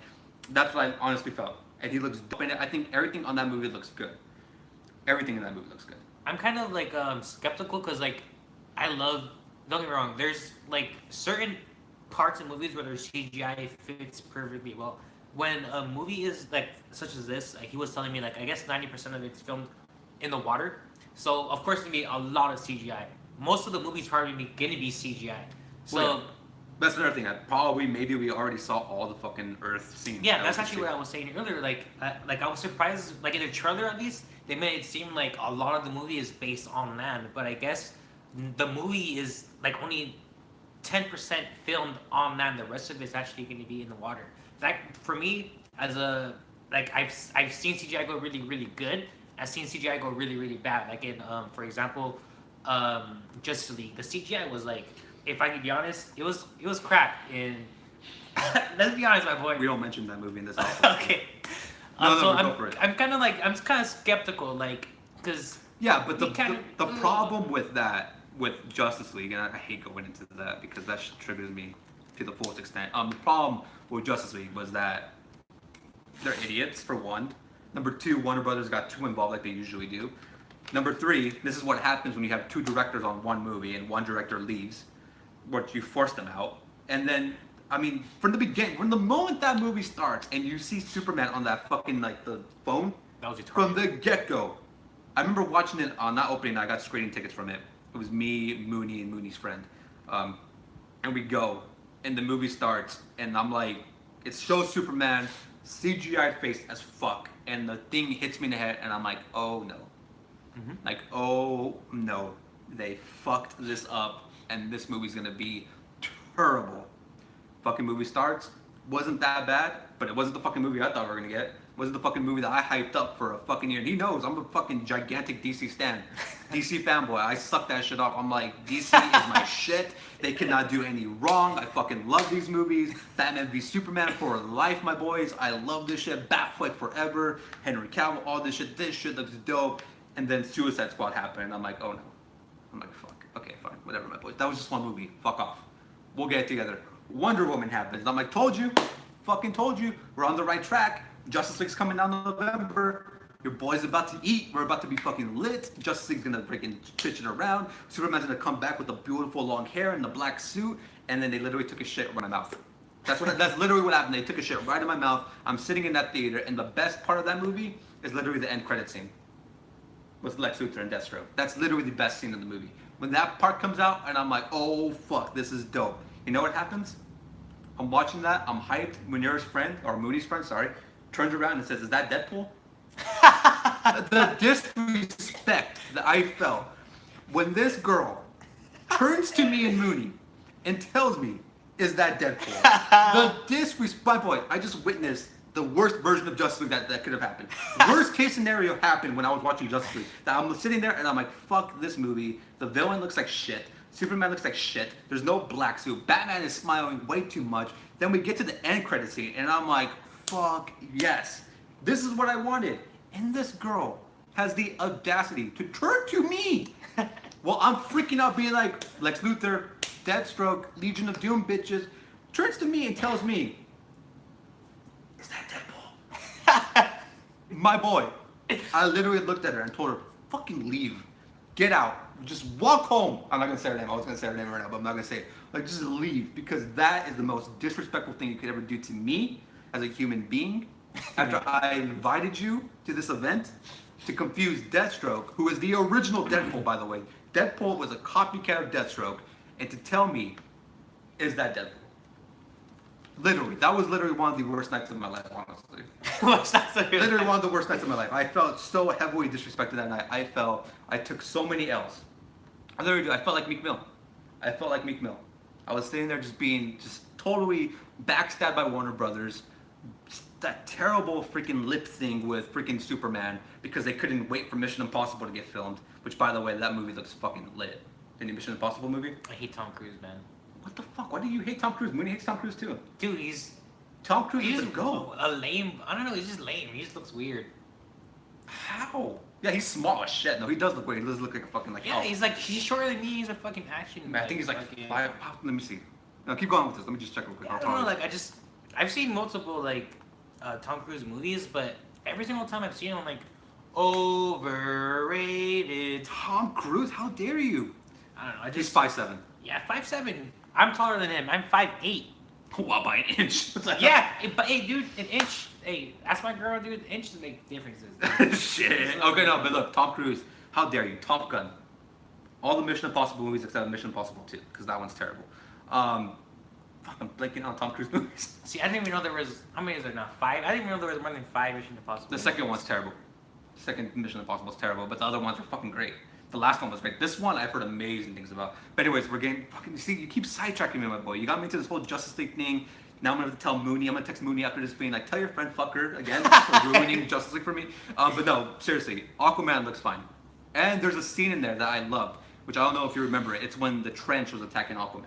that's what I honestly felt. And he looks dope in it. I think everything on that movie looks good. Everything in that movie looks good. I'm kind of like skeptical because like I love. Don't get me wrong. There's like certain parts in movies where there's CGI fits perfectly well. When a movie is like such as this, like, he was telling me like I guess 90% of it's filmed in the water, so of course there's gonna be a lot of CGI. Most of the movie's probably gonna be CGI. So Well, yeah. That's another thing. Maybe we already saw all the fucking Earth scenes. yeah, that's actually what I was saying earlier. Like I was surprised. Like in the trailer at least, they made it seem like a lot of the movie is based on land, but I guess the movie is like only 10% filmed on land. The rest of it's actually going to be in the water. That for me, as a like I've seen CGI go really really good. I've seen CGI go really really bad. Like in for example, Justice League, the CGI was like, if I can be honest, it was crap. In let's be honest, my boy. We don't mention that movie in this episode. Okay. No, So go for it. I'm kind of skeptical, like, because Yeah, but We kinda- the problem with that, with Justice League, and I hate going into that because that triggers me to the fullest extent. The problem with Justice League was that they're idiots, for one. Number two, Warner Brothers got too involved like they usually do. Number three, this is what happens when you have two directors on one movie and one director leaves, what you force them out. And then, I mean, from the beginning, from the moment that movie starts and you see Superman on that fucking, like, the phone, that was from retarded. the get-go. I remember watching it on that opening. I got screening tickets from it. It was me, Mooney, and Mooney's friend. And we go, and the movie starts, and I'm like, it shows Superman, CGI face as fuck, and the thing hits me in the head, and I'm like, oh no. Like, oh no. They fucked this up, and this movie's gonna be terrible. Fucking movie starts, wasn't that bad, but it wasn't the fucking movie I thought we were gonna get. Wasn't the fucking movie that I hyped up for a fucking year. And he knows I'm a fucking gigantic DC stan. DC fanboy. I suck that shit off. I'm like, DC is my shit. They cannot do any wrong. I fucking love these movies. Batman v Superman for life, my boys. I love this shit. Batfleck forever. Henry Cavill, all this shit. This shit looks dope. And then Suicide Squad happened. And I'm like, oh no. I'm like, fuck. Okay, fine. Whatever, my boys. That was just one movie. Fuck off. We'll get it together. Wonder Woman happens. And I'm like, told you. Fucking told you. We're on the right track. Justice League's coming down in November. Your boy's about to eat. We're about to be fucking lit. Justice League's gonna freaking pitch it around. Superman's gonna come back with the beautiful long hair and the black suit. And then they literally took a shit right in my mouth. That's literally what happened. They took a shit right in my mouth. I'm sitting in that theater, and the best part of that movie is literally the end credit scene with Lex Luthor and Deathstroke. That's literally the best scene in the movie. When that part comes out, and I'm like, oh fuck, this is dope. You know what happens? I'm watching that. I'm hyped. Munir's friend, or Moody's friend, sorry, turns around and says, "Is that Deadpool?" The disrespect that I felt when this girl turns to me and Mooney and tells me, "Is that Deadpool?" The disrespect, my boy. I just witnessed the worst version of Justice League that could have happened. Worst case scenario happened when I was watching Justice League. That I'm sitting there and I'm like, "Fuck this movie." The villain looks like shit. Superman looks like shit. There's no black suit. Batman is smiling way too much. Then we get to the end credit scene and I'm like, "Fuck yes, this is what I wanted." And this girl has the audacity to turn to me. Well, I'm freaking out, being like, Lex Luthor, Deathstroke, Legion of Doom bitches, turns to me and tells me, "Is that Deadpool?" My boy, I literally looked at her and told her, "Fucking leave. Get out. Just walk home." I'm not going to say her name. I was going to say her name right now, but I'm not going to say it. Like, just leave. Because that is the most disrespectful thing you could ever do to me as a human being. After I invited you to this event to confuse Deathstroke, who is the original Deadpool, by the way. Deadpool was a copycat of Deathstroke. And to tell me, "Is that Deadpool?" Literally, that was literally one of the worst nights of my life, honestly. Literally one of the worst nights of my life. I felt so heavily disrespected that night. I took so many L's. I felt like Meek Mill. I felt like Meek Mill. I was sitting there just being totally backstabbed by Warner Brothers. That terrible freaking lip thing with freaking Superman because they couldn't wait for Mission Impossible to get filmed. Which, by the way, that movie looks fucking lit. Any Mission Impossible movie? I hate Tom Cruise, man. What the fuck? Why do you hate Tom Cruise? Mooney hates Tom Cruise too. Dude, he's Tom Cruise is a go. a lame. I don't know. He's just lame. He just looks weird. How? Yeah, he's small as shit. No, he does look weird. He does look like a fucking Yeah, he's shorter than me. He's a fucking action. Man, I think he's like fucking- 5. Let me see. No, keep going with this. Let me just check real quick. Yeah, I don't know. Like I've seen multiple Tom Cruise movies, but every single time I've seen him, I'm like, overrated. Tom Cruise? How dare you? I don't know. He's 5'7". Yeah, 5'7". I'm taller than him. I'm 5'8". Wow, by an inch. Yeah, but hey, dude, an inch. Hey, ask my girl, dude. Inches make differences. Shit. Okay, no, but look, Tom Cruise. How dare you? Top Gun. All the Mission Impossible movies except Mission Impossible 2, because that one's terrible. Fuck, I'm blanking on Tom Cruise movies. See, I didn't even know there was. How many is there now? 5? I didn't even know there was more than 5 Mission Impossible. The second one's terrible. The second Mission Impossible is terrible, but the other ones are fucking great. The last one was great. This one I've heard amazing things about. But anyways, we're getting fucking. You see, you keep sidetracking me, my boy. You got me into this whole Justice League thing. Now I'm gonna have to tell Mooney. I'm gonna text Mooney after this being like, "Tell your friend fuck her again for ruining Justice League for me." But no, seriously, Aquaman looks fine. And there's a scene in there that I loved, which I don't know if you remember it. It's when the Trench was attacking Aquaman.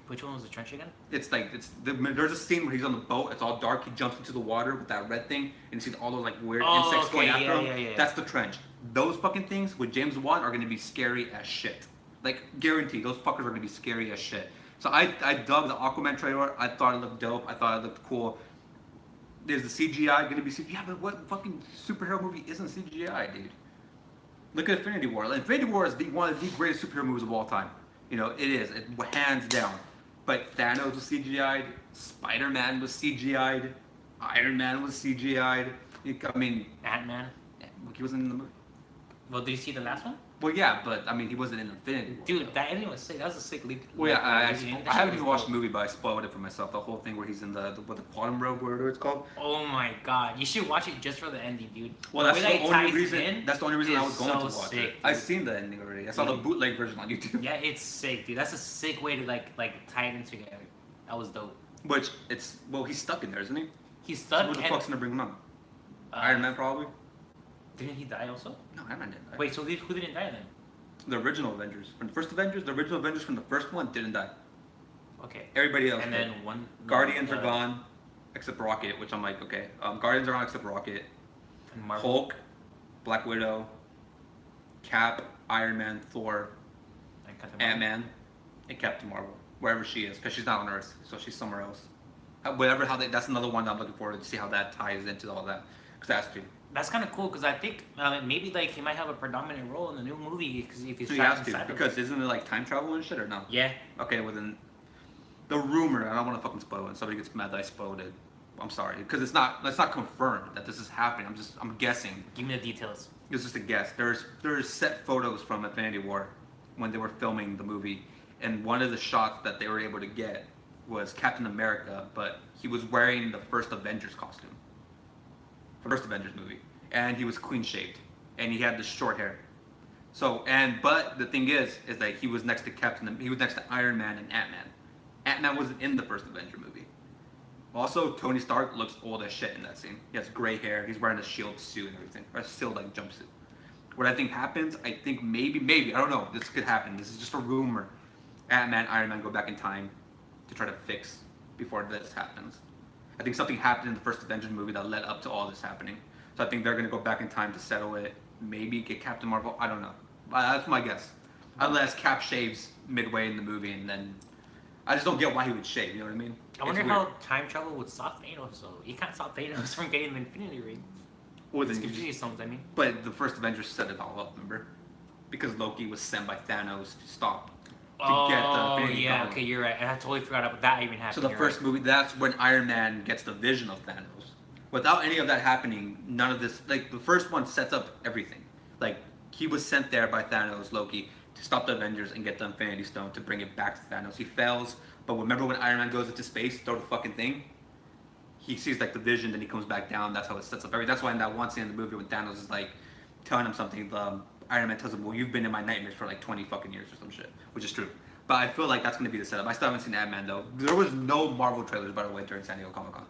Which one was the Trench again? It's like there's a scene where he's on the boat. It's all dark. He jumps into the water with that red thing, and you see all those like weird insects going after him. Yeah. That's the Trench. Those fucking things with James Wan are gonna be scary as shit. Like guaranteed, those fuckers are gonna be scary as shit. So I dug the Aquaman trailer. I thought it looked dope. I thought it looked cool. There's the CGI gonna be CGI. Yeah, but what fucking superhero movie isn't CGI, dude? Look at Infinity War. Infinity War is one of the greatest superhero movies of all time. You know, it is. Hands down. But Thanos was CGI'd, Spider-Man was CGI'd, Iron Man was CGI'd. I mean, Ant-Man. He wasn't in the movie. Well, did you see the last one? Well, yeah, but I mean, he wasn't in Infinity War. Dude, that ending was sick. That was a sick leap. Well, yeah, I haven't even watched the movie, but I spoiled it for myself. The whole thing where he's in the quantum robe, whatever it's called. Oh my god, you should watch it just for the ending, dude. Well, that's the only reason. That's the only reason I was going to watch sick, it. dude. I've seen the ending already. I saw the bootleg version on YouTube. Yeah, it's sick, dude. That's a sick way to like tie it in together. That was dope. Which he's stuck in there, isn't he? He's stuck. So who the fuck's gonna bring him out? Iron Man probably. Didn't he die also? No, Iron Man didn't die. Wait, so who didn't die then? The original Avengers. From the first Avengers, the original Avengers from the first one didn't die. Okay. Everybody else. And did. then one. Guardians are gone, except Rocket, which I'm like, okay. Guardians are gone except Rocket. Marvel. Hulk, Black Widow, Cap, Iron Man, Thor, Ant-Man, and Captain Marvel. Wherever she is, because she's not on Earth, so she's somewhere else. That's another one that I'm looking forward to see how that ties into all that. Because that's true. That's kind of cool because I think maybe he might have a predominant role in the new movie because if he's So he has to, because isn't it like time travel and shit or no? Yeah. Okay, well then, the rumor. I don't want to fucking spoil it. And somebody gets mad that I spoiled it. I'm sorry, because it's not confirmed that this is happening. I'm guessing. Give me the details. It's just a guess. There's set photos from Infinity War when they were filming the movie, and one of the shots that they were able to get was Captain America, but he was wearing the first Avengers costume. for the first Avengers movie, and he was clean shaved, and he had the short hair. So but the thing is that he was next to he was next to Iron Man and Ant-Man. Ant-Man wasn't in the first Avenger movie. Also, Tony Stark looks old as shit in that scene. He has gray hair. He's wearing a shield suit and everything, or a shield like jumpsuit. What I think happens, I think maybe I don't know. This could happen. This is just a rumor. Ant-Man, Iron Man go back in time to try to fix before this happens. I think something happened in the first Avengers movie that led up to all this happening. So I think they're gonna go back in time to settle it. Maybe get Captain Marvel. I don't know. That's my guess. Unless Cap shaves midway in the movie, and then I just don't get why he would shave. You know what I mean? I wonder how time travel would stop Thanos. So you can't stop Thanos from getting the Infinity Ring. Or It's Infinity Stones, I mean. But the first Avengers set it all up, remember? Because Loki was sent by Thanos to stop. Yeah, okay, you're right. I totally forgot about that even happened. So the first movie, that's when Iron Man gets the vision of Thanos. Without any of that happening, none of this, like the first one sets up everything. Like he was sent there by Thanos, Loki, to stop the Avengers and get the Infinity Stone to bring it back to Thanos. He fails, but remember when Iron Man goes into space, throw the fucking thing? He sees like the vision, then he comes back down. That's how it sets up everything. That's why in that one scene in the movie when Thanos is like telling him something, Iron Man tells him, well, you've been in my nightmares for like 20 fucking years or some shit, which is true. But I feel like that's going to be the setup. I still haven't seen Ant-Man though. There was no Marvel trailers, by the way, during San Diego Comic-Con.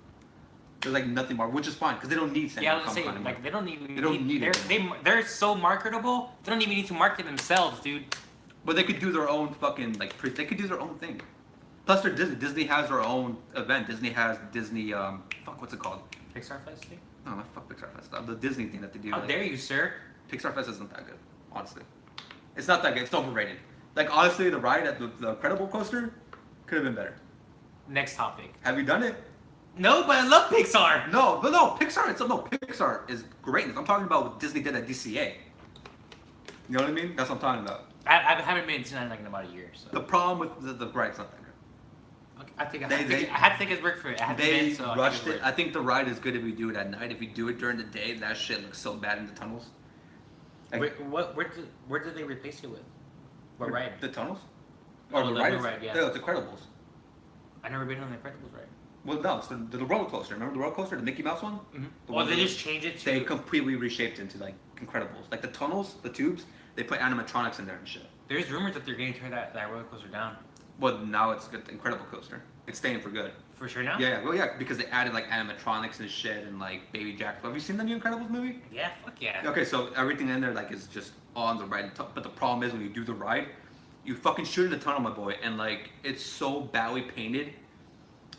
There's like nothing Marvel, which is fine, because they don't need San Diego Comic-Con anymore. Like, they don't need it. They're so marketable, they don't even need to market themselves, dude. But they could do their own fucking, like, they could do their own thing. Plus they're Disney. Disney has their own event. Disney has Disney, what's it called? Pixar Fest thing? No, not fuck Pixar Fest. The Disney thing that they do. How dare you, sir? Pixar Fest isn't that good, honestly. It's not that good. It's overrated. Like, honestly, the ride at the Incredible Coaster could have been better. Next topic. Have you done it? No, but I love Pixar. No, Pixar is great. I'm talking about what Disney did at DCA. You know what I mean? That's what I'm talking about. I haven't been to Disneyland like in about a year. So. The problem with the ride's not that good. Okay, I had to take his word for it. They rushed it. I think the ride is good if you do it at night. If you do it during the day, that shit looks so bad in the tunnels. Like, where did they replace it with? What ride? The tunnels? Oh, the ride, yeah. No, it's Incredibles. I've never been on the Incredibles ride. Well, no, it's the roller coaster. Remember the roller coaster, the Mickey Mouse one? Mm-hmm. They just changed it to... They completely reshaped it into, like, Incredibles. Like, the tunnels, the tubes, they put animatronics in there and shit. There's rumors that they're going to tear that roller coaster down. Well, now it's the Incredible Coaster. It's staying for good. For sure now? Yeah, well, yeah, because they added, like, animatronics and shit and, like, Baby Jack. Have you seen the new Incredibles movie? Yeah, fuck yeah. Okay, so everything in there, like, is just on the ride. But the problem is when you do the ride, you fucking shoot in the tunnel, my boy, and, like, it's so badly painted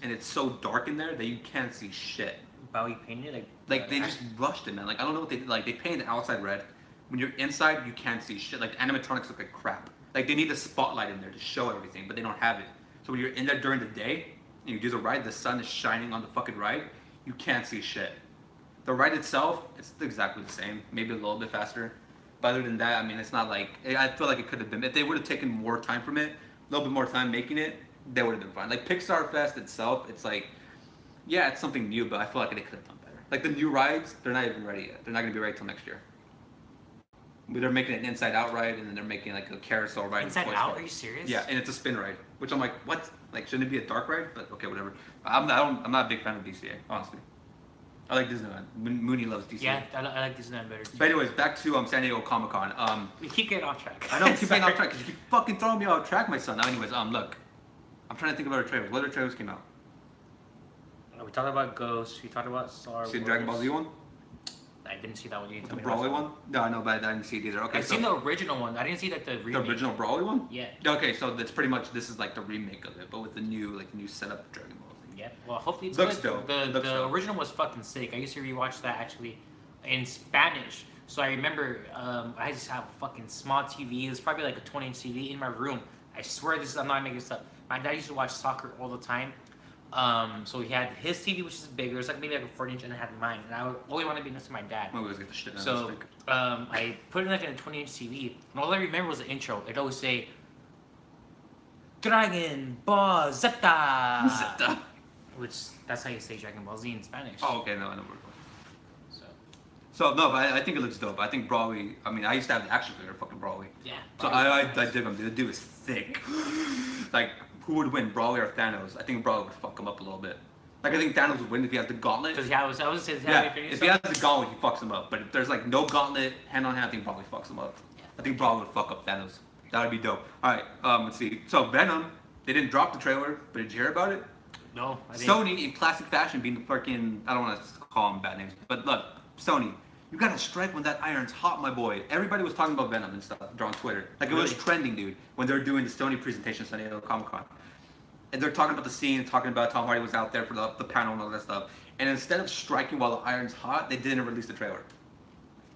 and it's so dark in there that you can't see shit. Badly painted? Like they just rushed it, man. Like, I don't know what they did. Like, they painted the outside red. When you're inside, you can't see shit. Like, animatronics look like crap. Like, they need a spotlight in there to show everything, but they don't have it. So when you're in there during the day, and you do the ride, the sun is shining on the fucking ride, you can't see shit. The ride itself, it's exactly the same. Maybe a little bit faster. But other than that, I mean, it's not like... I feel like it could have been... If they would have taken more time from it, a little bit more time making it, they would have been fine. Like, Pixar Fest itself, it's like... Yeah, it's something new, but I feel like they could have done better. Like, the new rides, they're not even ready yet. They're not going to be ready till next year. But they're making an Inside Out ride, and then they're making, like, a carousel ride. Inside Out? Are you serious? Yeah, and it's a spin ride. Which I'm like, what? Like, shouldn't it be a dark ride? But, okay, whatever. I'm not a big fan of DCA, honestly. I like Disneyland. Mooney loves DCA. Yeah, I like Disneyland better too. But anyways, back to San Diego Comic-Con. We keep getting off track. I know, keep getting off track, because you keep fucking throwing me off track, my son. Anyways, look. I'm trying to think of other trailers. What other trailers came out? We talked about Ghost. We talked about Star Wars. See the Dragon Ball Z one? I didn't see that one. The Broly one? No, I know, but I didn't see it either. Okay, I've seen the original one. I didn't see like the remake. The original Broly one? Yeah. Okay, so that's pretty much, this is like the remake of it, but with the new setup of Dragon Ball Z. Yeah. Well, hopefully it's Looks good. dope. The original was fucking sick. I used to rewatch that actually in Spanish. So I remember I just have a fucking small TV. It was probably like a 20-inch TV in my room. I swear I'm not making this up. My dad used to watch soccer all the time. So he had his TV, which is bigger. It's like maybe like a 40-inch, and I had mine. And I always wanted to be next to my dad. I always get the shit out so I put it like in a 20-inch TV, and all I remember was the intro. It'd always say, Dragon Ball Zeta. Zeta. Which, that's how you say Dragon Ball Z in Spanish. Oh, okay, no, I know where we're going. So no, but I think it looks dope. I think Broly, I mean, I used to have the action figure of fucking Broly. Yeah. So I dig him, dude. The dude is thick. Like, who would win, Broly or Thanos? I think Broly would fuck him up a little bit. Like I think Thanos would win if he has the gauntlet. Because I was gonna say, If he has the gauntlet, he fucks him up. But if there's like no gauntlet, hand on hand, I think probably fucks him up. Yeah. I think probably would fuck up Thanos. That would be dope. All right, let's see. So Venom, they didn't drop the trailer, but did you hear about it? No, I didn't. Sony, in classic fashion, being the fucking, I don't want to call them bad names, but look, Sony, you gotta strike when that iron's hot, my boy. Everybody was talking about Venom and stuff on Twitter. Like, it was trending, dude, when they were doing the Sony presentation at San Diego Comic-Con. And they're talking about the scene, talking about Tom Hardy was out there for the panel and all that stuff. And instead of striking while the iron's hot, they didn't release the trailer.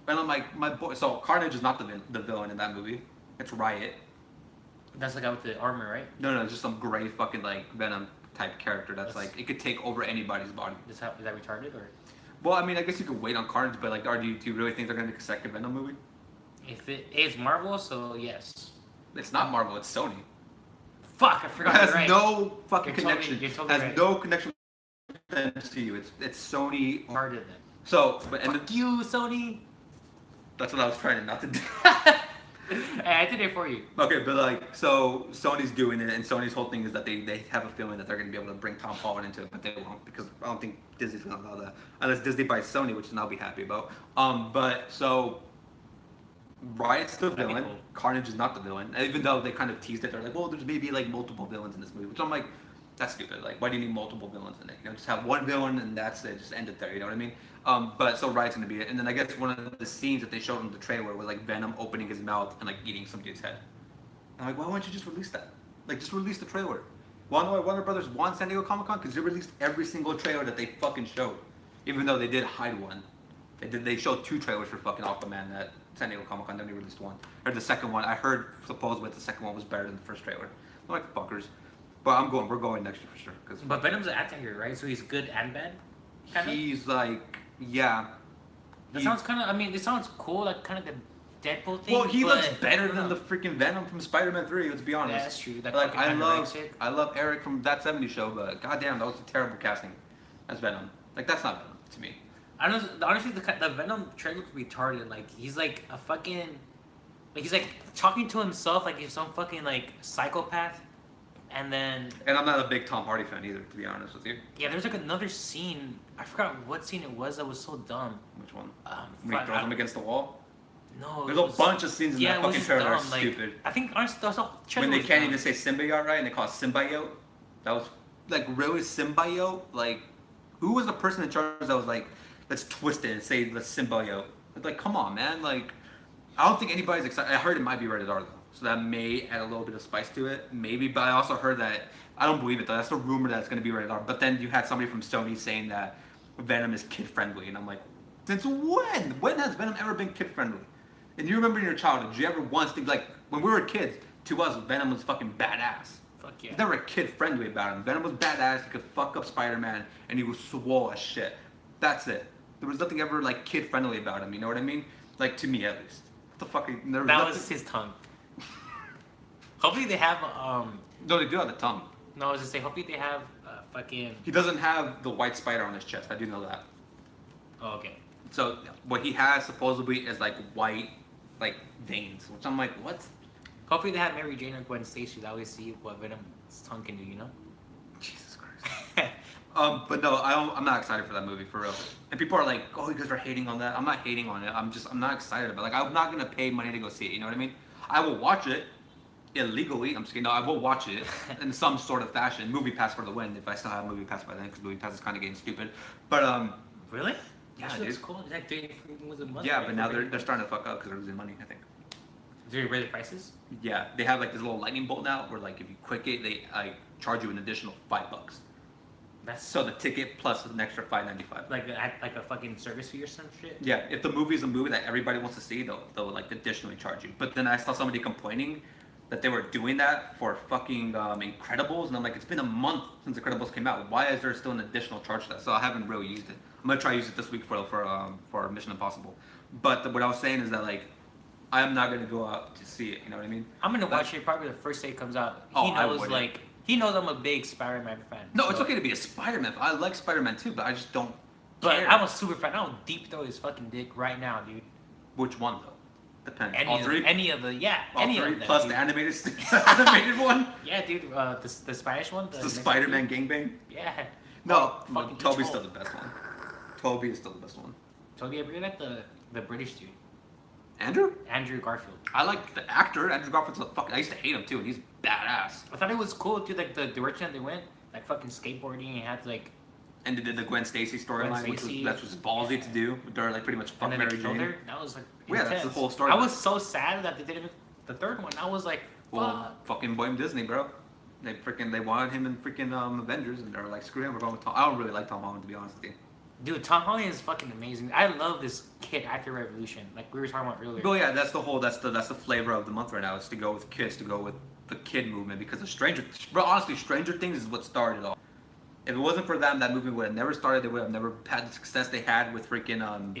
And I'm like, my boy, so Carnage is not the villain in that movie. It's Riot. That's the guy with the armor, right? No, it's just some gray fucking, like, Venom type character that's like, it could take over anybody's body. Is that retarded, or? Well, I mean, I guess you could wait on Carnage, but like, do you really think they're gonna make a second Venom movie? If it is Marvel, so yes. It's not Marvel, it's Sony. Fuck, I forgot. It has right. no fucking You're connection. Totally, you're totally has right. no connection with the MCU. It's Sony. Harder then. So, but and Fuck you, Sony. that's what I was trying not to do. Hey, I did it for you. Okay, but like, so Sony's doing it, and Sony's whole thing is that they have a feeling that they're gonna be able to bring Tom Holland into it, but they won't, because I don't think Disney's gonna allow that unless Disney buys Sony, which I'll be happy about. But so Riot's the That'd be villain. cool. Carnage is not the villain. And even though they kind of teased it, they're like, well, there's maybe like multiple villains in this movie, which I'm like, that's stupid. Like, why do you need multiple villains in it? You know, just have one villain and that's it. Just end it there. You know what I mean? But so Riot's gonna be it. And then I guess one of the scenes that they showed in the trailer was like Venom opening his mouth and like eating some dude's head. I'm like, why wouldn't you just release that? Like, just release the trailer. Wanna know why Warner Brothers won San Diego Comic Con? Because they released every single trailer that they fucking showed, even though they did hide one. They showed 2 trailers for fucking Aquaman at San Diego Comic Con. Then they released one, or the second one. I heard supposedly the second one was better than the first trailer. I'm like, fuckers. But we're going next year for sure. Cause But Venom's an actor, right? So he's good and bad. Kinda? he's like, yeah. That sounds kind of. I mean, it sounds cool, like kind of the Deadpool thing. Well, he but looks better I don't than the know. freaking Venom from Spider-Man 3. Let's be honest. Yeah, that's true. That Like, fucking anorexic. I love Eric from That 70s Show, but goddamn, that was a terrible casting as Venom. Like, that's not Venom to me. I don't know. Honestly, the Venom trailer looks retarded. Like he's like a fucking, like he's like talking to himself like he's some fucking like psychopath, and then And I'm not a big Tom Hardy fan either, to be honest with you. yeah, there's like another scene. I forgot what scene it was that was so dumb. Which one? Um, When he fuck, throws him against the wall? No, There's it a was- bunch of scenes in yeah, that it was fucking just trailer that are dumb. Like, stupid. I think honestly, that was all trailer When they was can't dumb. even say symbiote right and they call it symbiote. That was, like, really symbiote? Like, who was the person in charge that was like, let's twist it and say the symbiote? Like, come on, man. Like, I don't think anybody's excited. I heard it might be rated R, though. So that may add a little bit of spice to it. Maybe, but I also heard that, I don't believe it, though. That's the rumor that it's going to be rated R. But then you had somebody from Sony saying that Venom is kid-friendly. And I'm like, since when? When has Venom ever been kid-friendly? And you remember in your childhood, did you ever once think, like, when we were kids, to us, Venom was fucking badass. Fuck yeah. Never a kid-friendly about him. Venom was badass, he could fuck up Spider-Man, and he was swole as shit. That's it. There was nothing ever, like, kid-friendly about him, you know what I mean? Like, to me, at least. What the fuck? There That nothing... was his tongue. Hopefully they have No, they do have the tongue. No, I was just saying. Hopefully they have fucking. He doesn't have the white spider on his chest, I do know that. Oh, okay. So, what he has, supposedly, is, like, white, like, veins, which I'm like, what? Hopefully they have Mary Jane or Gwen Stacy. That way see what Venom's tongue can do. You know. Jesus Christ. But no, I'm not excited for that movie, for real. And people are like, oh, you guys are hating on that. I'm not hating on it. I'm not excited about it. Like, I'm not going to pay money to go see it, you know what I mean? I will watch it illegally. I'm just kidding. No, I will watch it in some sort of fashion. Movie Pass for the win, if I still have Movie Pass by then, because Movie Pass is kind of getting stupid. But, Really? yeah, That dude. looks cool. It's like was a month. Yeah, right? but now they're starting to fuck up because they're losing money, I think. Do you raise the prices? Yeah, they have like this little lightning bolt now where like if you click it, they like charge you an additional $5. That's So the ticket plus an extra $5.95. like a fucking service fee or some shit. Yeah, if the movie is a movie that everybody wants to see, they'll like additionally charge you. But then I saw somebody complaining that they were doing that for fucking Incredibles, and I'm like, it's been a month since Incredibles came out. Why is there still an additional charge to that? So I haven't really used it. I'm gonna try to use it this week for Mission Impossible. But what I was saying is that like, I'm not gonna go out to see it. You know what I mean? I'm gonna watch it probably the first day it comes out. Oh, He I knows wouldn't. like he knows I'm a big Spider-Man fan. No, it's so- okay to be a Spider-Man. I like Spider-Man too, but I just don't But care. I'm a super fan. I'll deep throw his fucking dick right now, dude. Which one though? Depends. Any All of, three? Any of the All any three of them. plus dude. the animated animated one? Yeah, dude. The Spanish one. The Mexican Spider-Man dude. gangbang? Yeah. No, fucking Toby's each still the best one. Toby is still the best one. Toby, I really like the British dude, Andrew? Andrew Garfield. I like the actor. Andrew Garfield's a fucking. I used to hate him too, and he's badass. I thought it was cool too, like the direction that they went, like fucking skateboarding. And had like, And they did the Gwen Stacy storyline, which Stacy. that's what's ballsy to do. They're like pretty much fuck and then Mary they killed Jane. her. That was like Yeah, that's the intense. whole story. I was so sad that they didn't make the third one. I was like, fuck. Well, fucking blame Disney, bro. They wanted him in freaking Avengers, and they're like, screw him, we're going with Tom. I don't really like Tom Holland, to be honest with you. Dude, Tom Holland is fucking amazing. I love this kid actor revolution, like we were talking about earlier. But yeah, that's the flavor of the month right now. Is to go with kids, to go with the kid movement, because bro, honestly, Stranger Things is what started it all. If it wasn't for them, that movie would have never started. They would have never had the success they had with freaking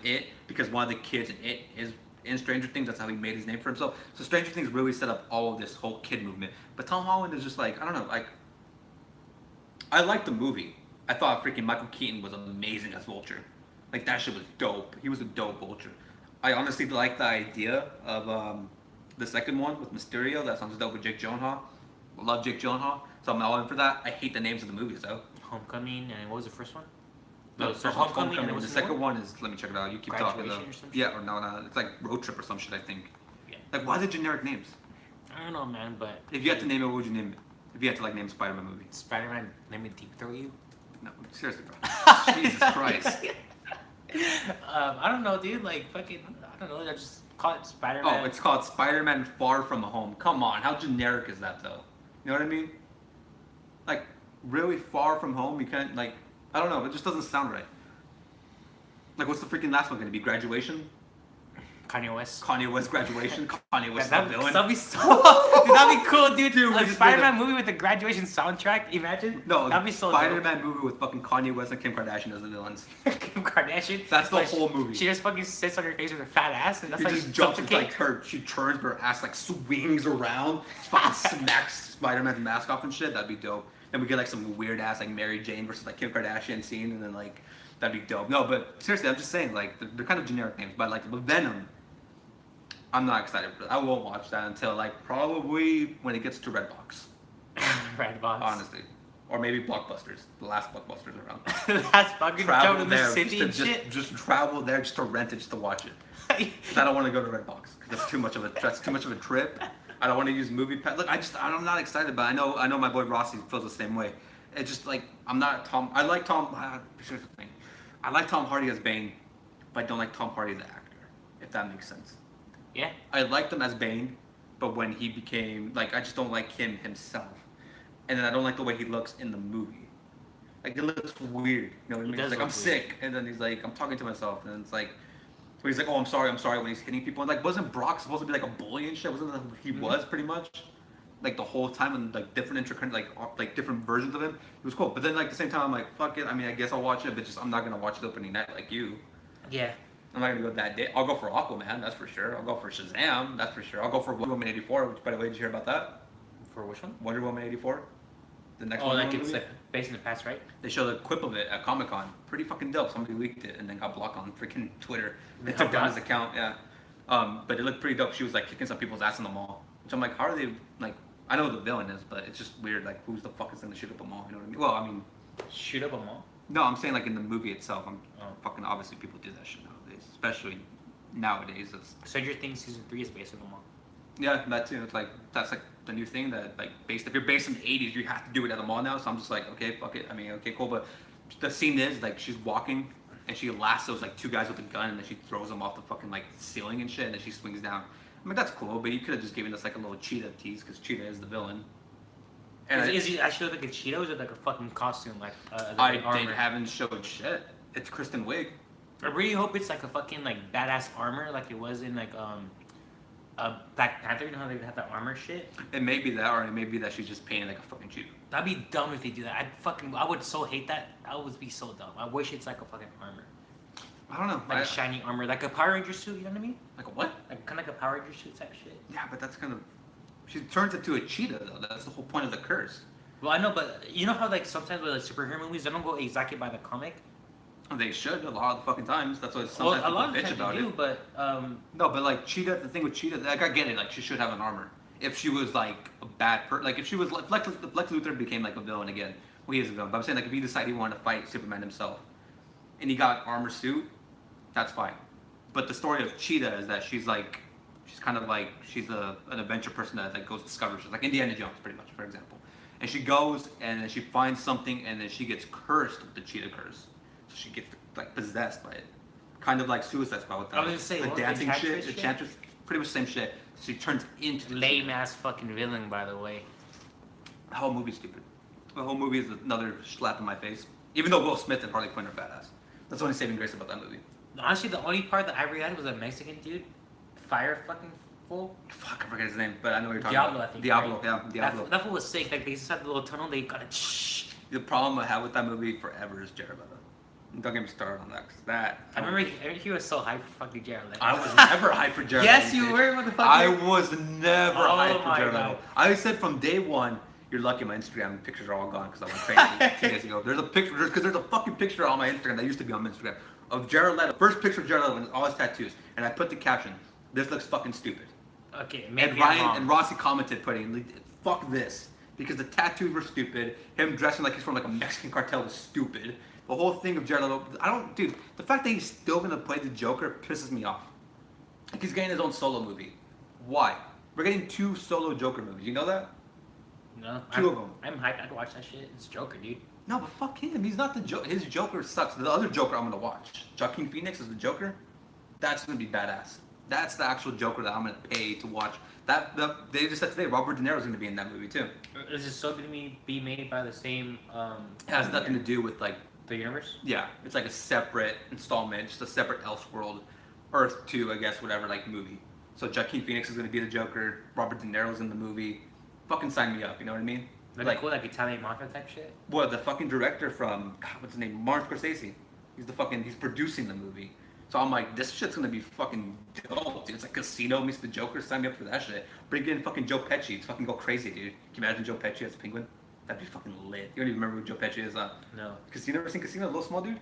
It, because one of the kids in It is in Stranger Things. That's how he made his name for himself. So Stranger Things really set up all of this whole kid movement. But Tom Holland is just like, I don't know, like, I liked the movie. I thought freaking Michael Keaton was amazing as Vulture. Like, that shit was dope. He was a dope Vulture. I honestly like the idea of the second one with Mysterio. That sounds dope with Jake Gyllenhaal. I love Jake Gyllenhaal, so I'm all in for that. I hate the names of the movies though. Homecoming, and what was the first one? No, so first one's Homecoming, and The was the second second one is, let me check it out. You keep talking though. Graduation or some shit? Yeah, or no, it's like Road Trip or some shit, I think. Yeah. Like, why the generic names? I don't know, man, but If you had to name it, what would you name it? If you had to like name a Spider-Man movie? Spider-Man, let me deep throw you. No, seriously, bro. Jesus Christ. I don't know, dude. Like fucking, I don't know. I just call it Spider-Man. Oh, it's called Spider-Man Far From Home. Come on, how generic is that though? You know what I mean? Like, really far from home? You can't, like, I don't know, it just doesn't sound right. Like, what's the freaking last one gonna be? Graduation? Kanye West. Kanye West Graduation? Kanye West is the villain? That'd be so. Dude, that'd be cool, dude. Dude, we A just Spider-Man movie with a graduation soundtrack. Imagine. No, that'd be so. Spider-Man movie with fucking Kanye West and Kim Kardashian as the villains. Kim Kardashian. That's the like, whole movie. She just fucking sits on her face with her fat ass, and that's She like just jumps, it's suffocate. like she turns, but her ass like swings around. She fucking smacks Spider-Man's mask off and shit. That'd be dope. Then we get like some weird ass like Mary Jane versus like Kim Kardashian scene, and then like that'd be dope. No, but seriously, I'm just saying like they're kind of generic names, but like Venom, I'm not excited for that. I won't watch that until like probably when it gets to Redbox, Redbox. honestly, or maybe Blockbusters, the last Blockbusters around. That's fucking jump Travel to there, Mississippi and just, shit. just travel there just to rent it, just to watch it. 'Cause I don't want to go to Redbox because that's too much of a trip. I don't want to use Movie Pass. Look, I'm not excited, but I know my boy Rossi feels the same way. It's just like I'm not Tom. I like Tom. Here's the thing. I like Tom Hardy as Bane, but I don't like Tom Hardy the actor. If that makes sense. Yeah. I liked him as Bane, but when he became like, I just don't like him himself, and then I don't like the way he looks in the movie. Like, it looks weird. You know what I mean? It's like, I'm sick, and then he's like, I'm talking to myself, and it's like, when he's like, oh, I'm sorry, when he's hitting people. And like, wasn't Brock supposed to be like a bully and shit? Wasn't that what he was pretty much? Like the whole time, and like different like different versions of him. It was cool. But then like at the same time, I'm like, fuck it. I mean, I guess I'll watch it, but just I'm not gonna watch it opening night like you. Yeah. I'm not gonna go that day. I'll go for Aquaman, that's for sure. I'll go for Shazam, that's for sure. I'll go for Wonder Woman 84, which by the way, did you hear about that? For which one? Wonder Woman 84? The next Oh, Wonder like Woman it's movie? like based in the past, right? They showed a clip of it at Comic Con. Pretty fucking dope. Somebody leaked it and then got blocked on freaking Twitter. They Got took down blocked? his account, yeah. But it looked pretty dope. She was like kicking some people's ass in the mall. Which I'm like, how are they, like, I know who the villain is, but it's just weird. Like, who's the fuck is gonna shoot up a mall? You know what I mean? Well, I mean, Shoot up a mall. no, I'm saying like in the movie itself. Oh. Fucking obviously people do that shit nowadays, especially nowadays. It's, Stranger Things season 3 is based on a mall. yeah, that too. It's like that's like the new thing that like based. If you're based in the '80s, you have to do it at a mall now. So I'm just like, okay, fuck it. I mean, okay, cool. But the scene is like she's walking and she lassos like two guys with a gun and then she throws them off the fucking like ceiling and shit and then she swings down. I mean, that's cool, but you could have just given us like a little Cheetah tease because Cheetah is the villain. And Is he actually like a Cheeto or is it like a fucking costume? Like they armor? haven't showed shit. It's Kristen Wiig. I really hope it's like a fucking like badass armor like it was in like Black Panther. You know how they have that armor shit? It may be that, or it may be that she's just painted like a fucking Cheetah. That'd be dumb if they do that. I would so hate that. That would be so dumb. I wish it's like a fucking armor. I don't know. Like a shiny armor. Like a Power Ranger suit, you know what I mean? Like a what? Like kind of like a Power Ranger suit type shit. Yeah, but that's kind of. She turns it to a cheetah though. That's the whole point of the curse. Well, I know, but you know how like sometimes with like superhero movies, they don't go exactly by the comic. They should a lot of the fucking times. That's why Well, sometimes a lot of people times bitch about they do, it. but No, but like Cheetah, the thing with Cheetah, like I get it. Like she should have an armor. If she was like a bad person, like if she was Lex Luthor became like a villain again, Well, he is a villain, but I'm saying like if he decided he wanted to fight Superman himself, and he got armor suit, that's fine. But the story of Cheetah is that she's kind of like an adventure person that like goes discovers. She's like Indiana Jones, pretty much, for example. And she goes and then she finds something and then she gets cursed with the cheetah curse. So she gets like possessed by it. Kind of like Suicide Squad with I was gonna say, the what, dancing shit, the shit? enchantress, pretty much the same shit. So she turns into the Lame cheetah. ass fucking villain, by the way. The whole movie's stupid. The whole movie is another slap in my face. Even though Will Smith and Harley Quinn are badass. That's the only saving grace about that movie. Honestly, the only part that I regretted was a Mexican dude. Fire fucking fool. Fuck, I forget his name, but I know what you're talking Diablo, about. I think. Diablo, right? yeah, Diablo. That fool was sick. Like, they just had the little tunnel, they got to shh. The problem I have with that movie forever is Jared Leto. Don't get me started on that, 'cause that... I remember he was so hyped for fucking Jared Leto. I was never hyped for Jared Yes, Leto. you bitch. were, motherfucker. I was never Oh hyped for my Jared God. Leto. I said from day one, you're lucky my Instagram pictures are all gone because I went crazy 2 days ago. There's a picture, because there's a fucking picture on my Instagram that used to be on my Instagram of Jared Leto. First picture of Jared Leto with all his tattoos. And I put the caption, this looks fucking stupid. Okay, maybe And I'm Ryan wrong. and Rossi commented putting, fuck this. Because the tattoos were stupid. Him dressing like he's from like a Mexican cartel was stupid. The whole thing of Jared Leto, dude, the fact that he's still gonna play the Joker pisses me off. Like he's getting his own solo movie. Why? We're getting 2 solo Joker movies. You know that? No, 2 of them. I'm hyped. I'd watch that shit. It's Joker, dude. No, but fuck him. He's not the Joker. His Joker sucks. The other Joker I'm gonna watch, Joaquin Phoenix is the Joker. That's gonna be badass. That's the actual Joker that I'm gonna pay to watch. They just said today Robert De Niro's gonna be in that movie too. Is this still gonna be made by the same It has nothing to do with like, the universe? yeah, it's like a separate installment, just a separate Elseworld, Earth 2, I guess, whatever, like movie. So Joaquin Phoenix is gonna be the Joker. Robert De Niro's in the movie. Fucking sign me up. You know what I mean? That'd be cool, like Italian mafia type shit. What, the fucking director from, God, what's his name? Martin Scorsese. He's producing the movie. So I'm like, this shit's gonna be fucking dope, dude. It's like Casino meets the Joker. Sign me up for that shit. Bring in fucking Joe Pesci. It's fucking go crazy, dude. Can you imagine Joe Pesci as a penguin? That'd be fucking lit. You don't even remember who Joe Pesci is? No. Casino, ever seen Casino? A little small dude?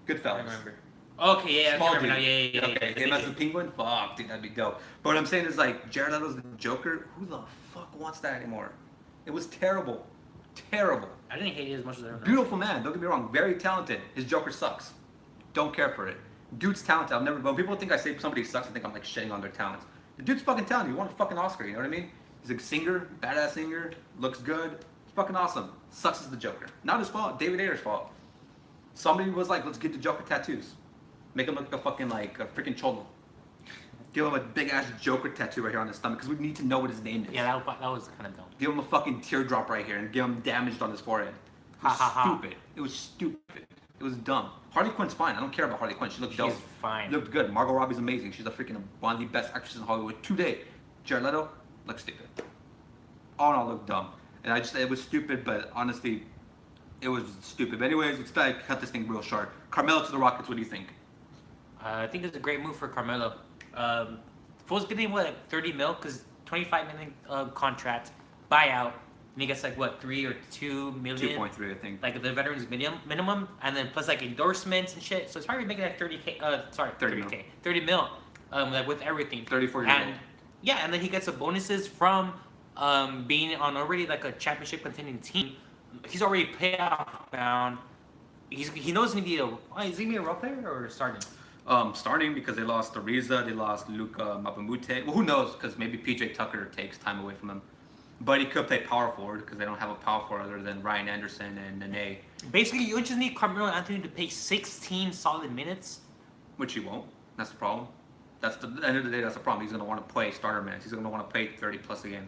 I Goodfellas. remember. Okay, yeah, I Small remember dude. now. Yeah. Okay, him as a penguin? Fuck, dude, that'd be dope. But what I'm saying is like, Jared Leto's the Joker. Who the fuck wants that anymore? It was terrible. Terrible. I didn't hate it as much as I remember. Beautiful man, don't get me wrong, very talented. His Joker sucks. Don't care for it. Dude's talented. I've never. When people think I say somebody sucks, I think I'm like shitting on their talents. The dude's fucking talented. He won a fucking Oscar. You know what I mean? He's a singer, badass singer, looks good. He's fucking awesome. Sucks as the Joker. Not his fault. David Ayer's fault. Somebody was like, let's get the Joker tattoos. Make him look like a freaking cholo. Give him a big ass Joker tattoo right here on his stomach because we need to know what his name is. Yeah, that was kind of dumb. Give him a fucking teardrop right here and give him damaged on his forehead. It was stupid. It was stupid. It was dumb. Harley Quinn's fine. I don't care about Harley Quinn. She looked dope. She's fine. Looked good. Margot Robbie's amazing. She's a freaking one of the best actresses in Hollywood today. Jared Leto looks stupid. All in all, looked dumb. And it was stupid, but honestly, it was stupid. But anyways, let's cut this thing real short. Carmelo to the Rockets. What do you think? I think it's a great move for Carmelo. Fool's getting what, like 30 mil, because 25 million contract buyout, and he gets like what, 3 or 2 million? 2.3, I think. Like the veterans minimum, and then plus like endorsements and shit. So it's probably making like 30K. Sorry, 30 30K, 30 mil. Like with everything. 34 years and old. yeah, and then he gets the bonuses from being on already like a championship contending team. He's already playoff bound. He knows he's gonna be is he gonna be a role player or starting? Starting because they lost Ariza, they lost Luka Mapamute. Well, who knows? Because maybe PJ Tucker takes time away from him. But he could play power forward because they don't have a power forward other than Ryan Anderson and Nene. Basically, you just need Carmelo Anthony to play 16 solid minutes. Which he won't. That's the problem. At the end of the day, that's the problem. He's going to want to play starter minutes. He's going to want to play 30 plus a game.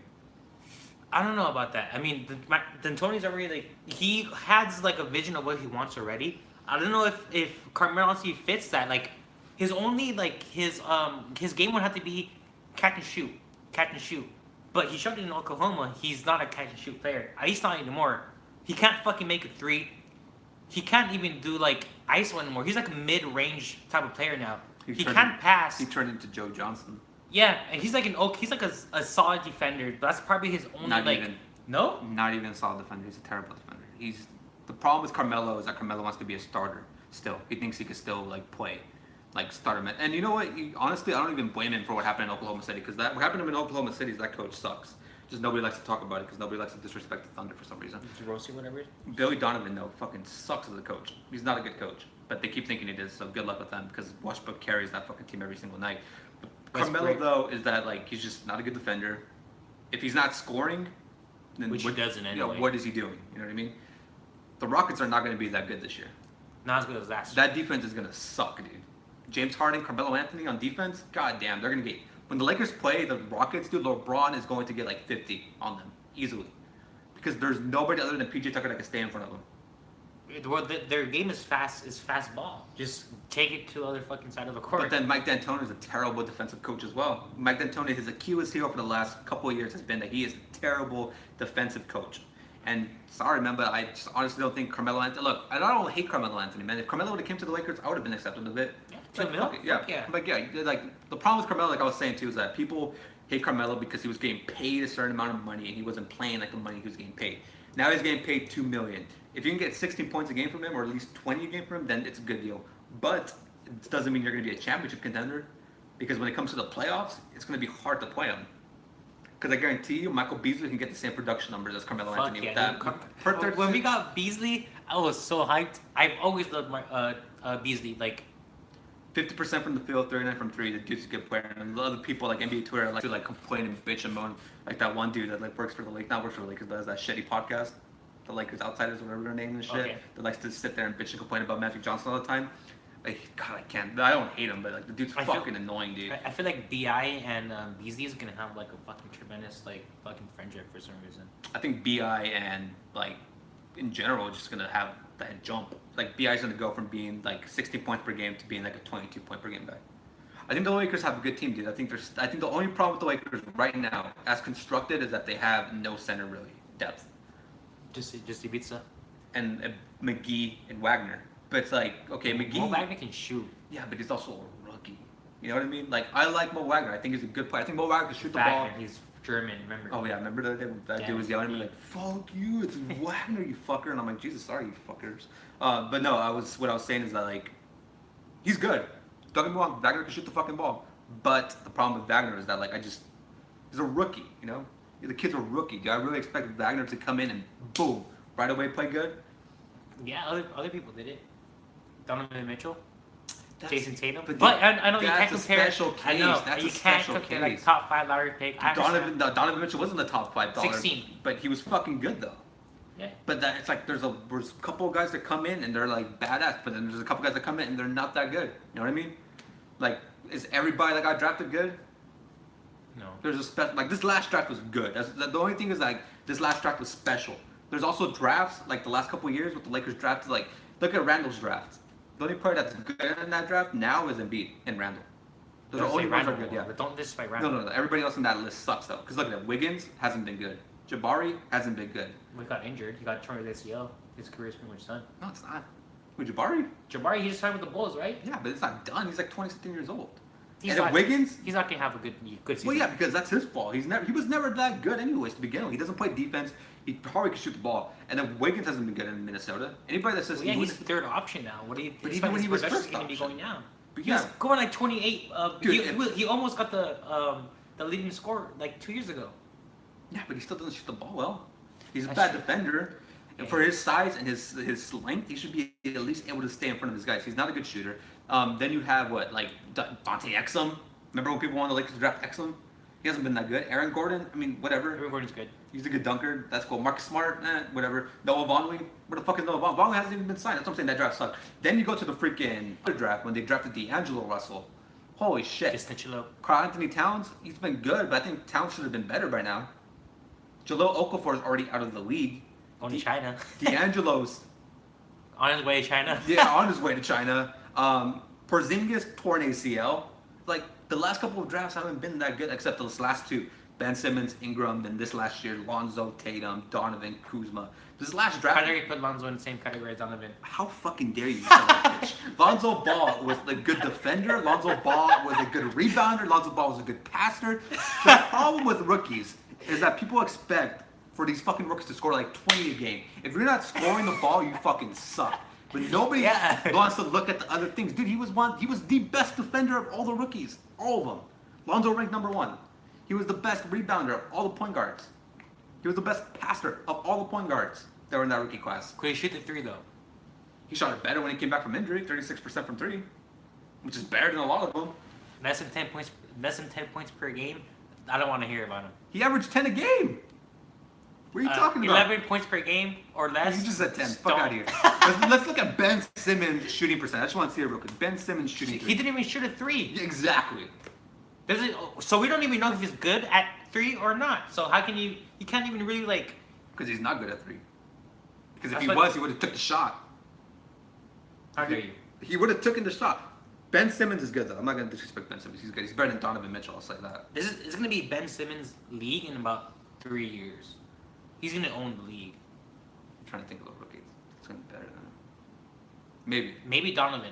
I don't know about that. I mean, D'Antoni's already like he has like a vision of what he wants already. I don't know if Carmelo Anthony fits that. Like his only like his game would have to be catch and shoot. But he showed it in Oklahoma. He's not a catch and shoot player. At least not anymore. He can't fucking make a three. He can't even do like ISO anymore. He's like a mid-range type of player now. He can't pass. He turned into Joe Johnson. Yeah, and he's like a solid defender. But that's probably his only Not like. even. No. Not even a solid defender. He's a terrible defender. The problem with Carmelo is that Carmelo wants to be a starter still. He thinks he can still like play, like start him. And you know what? Honestly, I don't even blame him for what happened in Oklahoma City because what happened to him in Oklahoma City is that coach sucks. Just nobody likes to talk about it because nobody likes to disrespect the Thunder for some reason. DeRozan, whatever. Billy Donovan, though, fucking sucks as a coach. He's not a good coach, but they keep thinking he is. So good luck with them because Westbrook carries that fucking team every single night. But Carmelo, though, is that like he's just not a good defender. If he's not scoring, then Which he doesn't anyway. what is he doing? You know what I mean? The Rockets are not going to be that good this year. Not as good as last year. That defense is going to suck, dude. James Harden, Carmelo Anthony on defense, goddamn, they're going to get. When the Lakers play the Rockets, dude, LeBron is going to get like 50 on them easily, because there's nobody other than PJ Tucker that can stay in front of them. Well, their game is fast ball. Just take it to the other fucking side of the court. But then Mike D'Antoni is a terrible defensive coach as well. Mike D'Antoni, his Achilles heel for the last couple of years has been that he is a terrible defensive coach. And sorry, man, but I just honestly don't think Carmelo Anthony. Look, I don't hate Carmelo Anthony, man. If Carmelo would have came to the Lakers, I would have been accepted of it. Yeah, Like, fuck it, yeah. Like yeah, like the problem with Carmelo, like I was saying too, is that people hate Carmelo because he was getting paid a certain amount of money and he wasn't playing like the money he was getting paid. Now he's getting paid $2 million. If you can get 16 points a game from him, or at least 20 a game from him, then it's a good deal. But it doesn't mean you're going to be a championship contender, because when it comes to the playoffs, it's going to be hard to play him. Because I guarantee you, Michael Beasley can get the same production numbers as Carmelo Anthony with that. When we got Beasley, I was so hyped. I've always loved my Beasley. Like 50% from the field, 39 from three. The dude's a good player. And a lot of people like NBA Twitter like to like complain and bitch and moan. Like that one dude that like works for the Lakers, not works for the Lakers, but has that shitty podcast, the Lakers Outsiders, whatever their name and shit. Okay. That likes to sit there and bitch and complain about Magic Johnson all the time. Like, God, I can't. I don't hate him, but like the dude's fucking annoying, dude. I feel like Bi and Beasley is gonna have like a fucking tremendous like fucking friendship for some reason. I think Bi and like in general just gonna have that jump. Like Bi's gonna go from being like 60 points per game to being like a 22 point per game guy. I think the Lakers have a good team, dude. I think the only problem with the Lakers right now, as constructed, is that they have no center really depth. Just Ibiza. And McGee and Wagner. But it's like, okay, McGee. Mo Wagner can shoot. Yeah, but he's also a rookie. You know what I mean? Like, I like Mo Wagner. I think he's a good player. I think Mo Wagner can shoot the ball. He's German, remember? Oh, yeah, remember that dude was yelling at me like, fuck you, it's Wagner, you fucker. And I'm like, Jesus, sorry, you fuckers. But no, what I was saying is that, like, he's good. Don't get me wrong, Wagner can shoot the fucking ball. But the problem with Wagner is that, like, he's a rookie, you know? The kid's a rookie. Do I really expect Wagner to come in and, boom, right away play good? Yeah, other people did it. Donovan Mitchell, Jason Tatum. But I know you can't that's a compare. special case. I know That's you a can't special compare case. like top 5 lottery pick. Donovan Mitchell wasn't the top $5. 16. But he was fucking good though. Yeah. But it's like there's a couple of guys that come in and they're like badass, but then there's a couple guys that come in and they're not that good. You know what I mean? Like, is everybody that got drafted good? No. There's a like this last draft was good. The only thing is like this last draft was special. There's also drafts like the last couple of years with the Lakers drafted. Like, look at Randall's draft. The only player that's good in that draft now is Embiid and Randall. Those are the only ones that are good. Yeah. But don't disrespect Randall. No. Everybody else on that list sucks though. Because look at that. Wiggins hasn't been good. Jabari hasn't been good. He got injured. He got torn with ACL. His career's pretty much done. No, it's not. Wait, Jabari? Jabari, he just signed with the Bulls, right? Yeah, but it's not done. He's like 20-something years old. He's and not, then Wiggins? He's not gonna have a good season. Well, yeah, because that's his fault. He was never that good anyways to begin with. He doesn't play defense. He probably can shoot the ball. And then Wiggins hasn't been good in Minnesota. Anybody that says he's the third option now. What do you? But even when he was first going to be going down. But He's going like 28. Dude, he almost got the leading score like 2 years ago. Yeah, but he still doesn't shoot the ball well. He's a bad defender. And for his size and his length, he should be at least able to stay in front of his guys. He's not a good shooter. Then you have Dante Exum. Remember when people wanted the Lakers to draft Exum? He hasn't been that good. Aaron Gordon, I mean, whatever. Aaron Gordon's good. He's a good dunker. That's cool. Marcus Smart, whatever. Noah Vonleh. Where the fuck is Noah Vonleh? Vonleh hasn't even been signed. That's what I'm saying. That draft sucked. Then you go to the freaking other draft when they drafted D'Angelo Russell. Holy shit. Karl Anthony Towns, he's been good, but I think Towns should have been better by now. Jahlil Okafor is already out of the league. Going to China. D'Angelo's on his way to China. Yeah, on his way to China. Porzingis torn ACL. Like, the last couple of drafts haven't been that good, except those last two. Ben Simmons, Ingram, then this last year, Lonzo, Tatum, Donovan, Kuzma. This last draft... How dare you put Lonzo in the same category as Donovan? How fucking dare you, son of a bitch. Lonzo Ball was a good defender. Lonzo Ball was a good rebounder. Lonzo Ball was a good passer. The problem with rookies is that people expect for these fucking rookies to score like 20 a game. If you're not scoring the ball, you fucking suck. But nobody wants to look at the other things. Dude, he was the best defender of all the rookies. All of them. Lonzo ranked #1. He was the best rebounder of all the point guards. He was the best passer of all the point guards that were in that rookie class. Could he shoot the three though? He shot it better when he came back from injury, 36% from three, which is better than a lot of them. Less than 10 points. Less than 10 points per game. I don't want to hear about him. He averaged 10 a game. What are you talking about? 11 points per game or less. You just said 10. Just Fuck don't. out of here. Let's look at Ben Simmons' shooting percentage. I just want to see it real quick. Ben Simmons shooting He three. didn't even shoot a three. Exactly. So we don't even know if he's good at three or not. So how can you? You can't even really like. Because he's not good at three. Because if That's he what- was, he would have took the shot. How dare you? He would have taken the shot. Ben Simmons is good though. I'm not gonna disrespect Ben Simmons. He's good. He's better than Donovan Mitchell. I'll say that. It's gonna be Ben Simmons' league in about 3 years. He's gonna own the league. I'm trying to think of the rookies. It's gonna be better than him. Maybe. Maybe Donovan.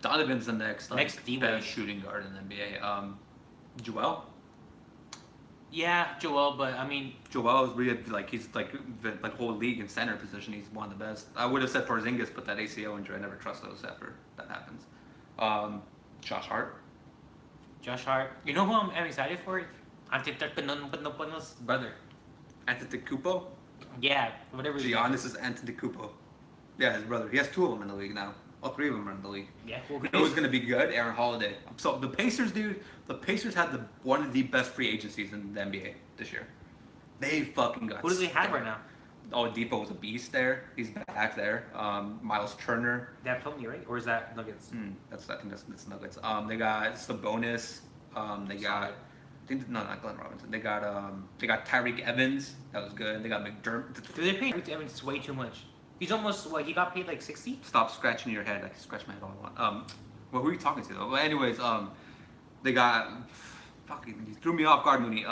Donovan's the next Next D-Wade. best shooting guard in the NBA. Joel. Yeah, Joel, but I mean, Joel is really like he's like the whole league in center position. He's one of the best. I would have said Porzingis, but that ACL injury, I never trust those after that happens. Josh Hart. Josh Hart. You know who I'm excited for? Antetokounmpo's brother. Antetokounmpo. Yeah, whatever. his name is. Giannis is Antetokounmpo. Yeah, his brother. He has two of them in the league now. All three of them are in the league. Yeah. You know who's gonna be good? Aaron Holiday. So the Pacers, dude. The Pacers had one of the best free agencies in the NBA this year. They fucking got. Who do they have right now? Oh, Depot was a beast there. He's back there. Miles Turner. They have Tony, right? Or is that Nuggets? I think that's Nuggets. They got Sabonis. They got. Solid. I think no, not Glenn Robinson. They got Tyreek Evans. That was good. They got McDermott. Do they pay Rick Evans way too much? He's almost what he got paid like 60. Stop scratching your head. I can scratch my head all I want. Well, who are you talking to though? Well, anyways, they got. Fucking, you threw me off guard, Mooney.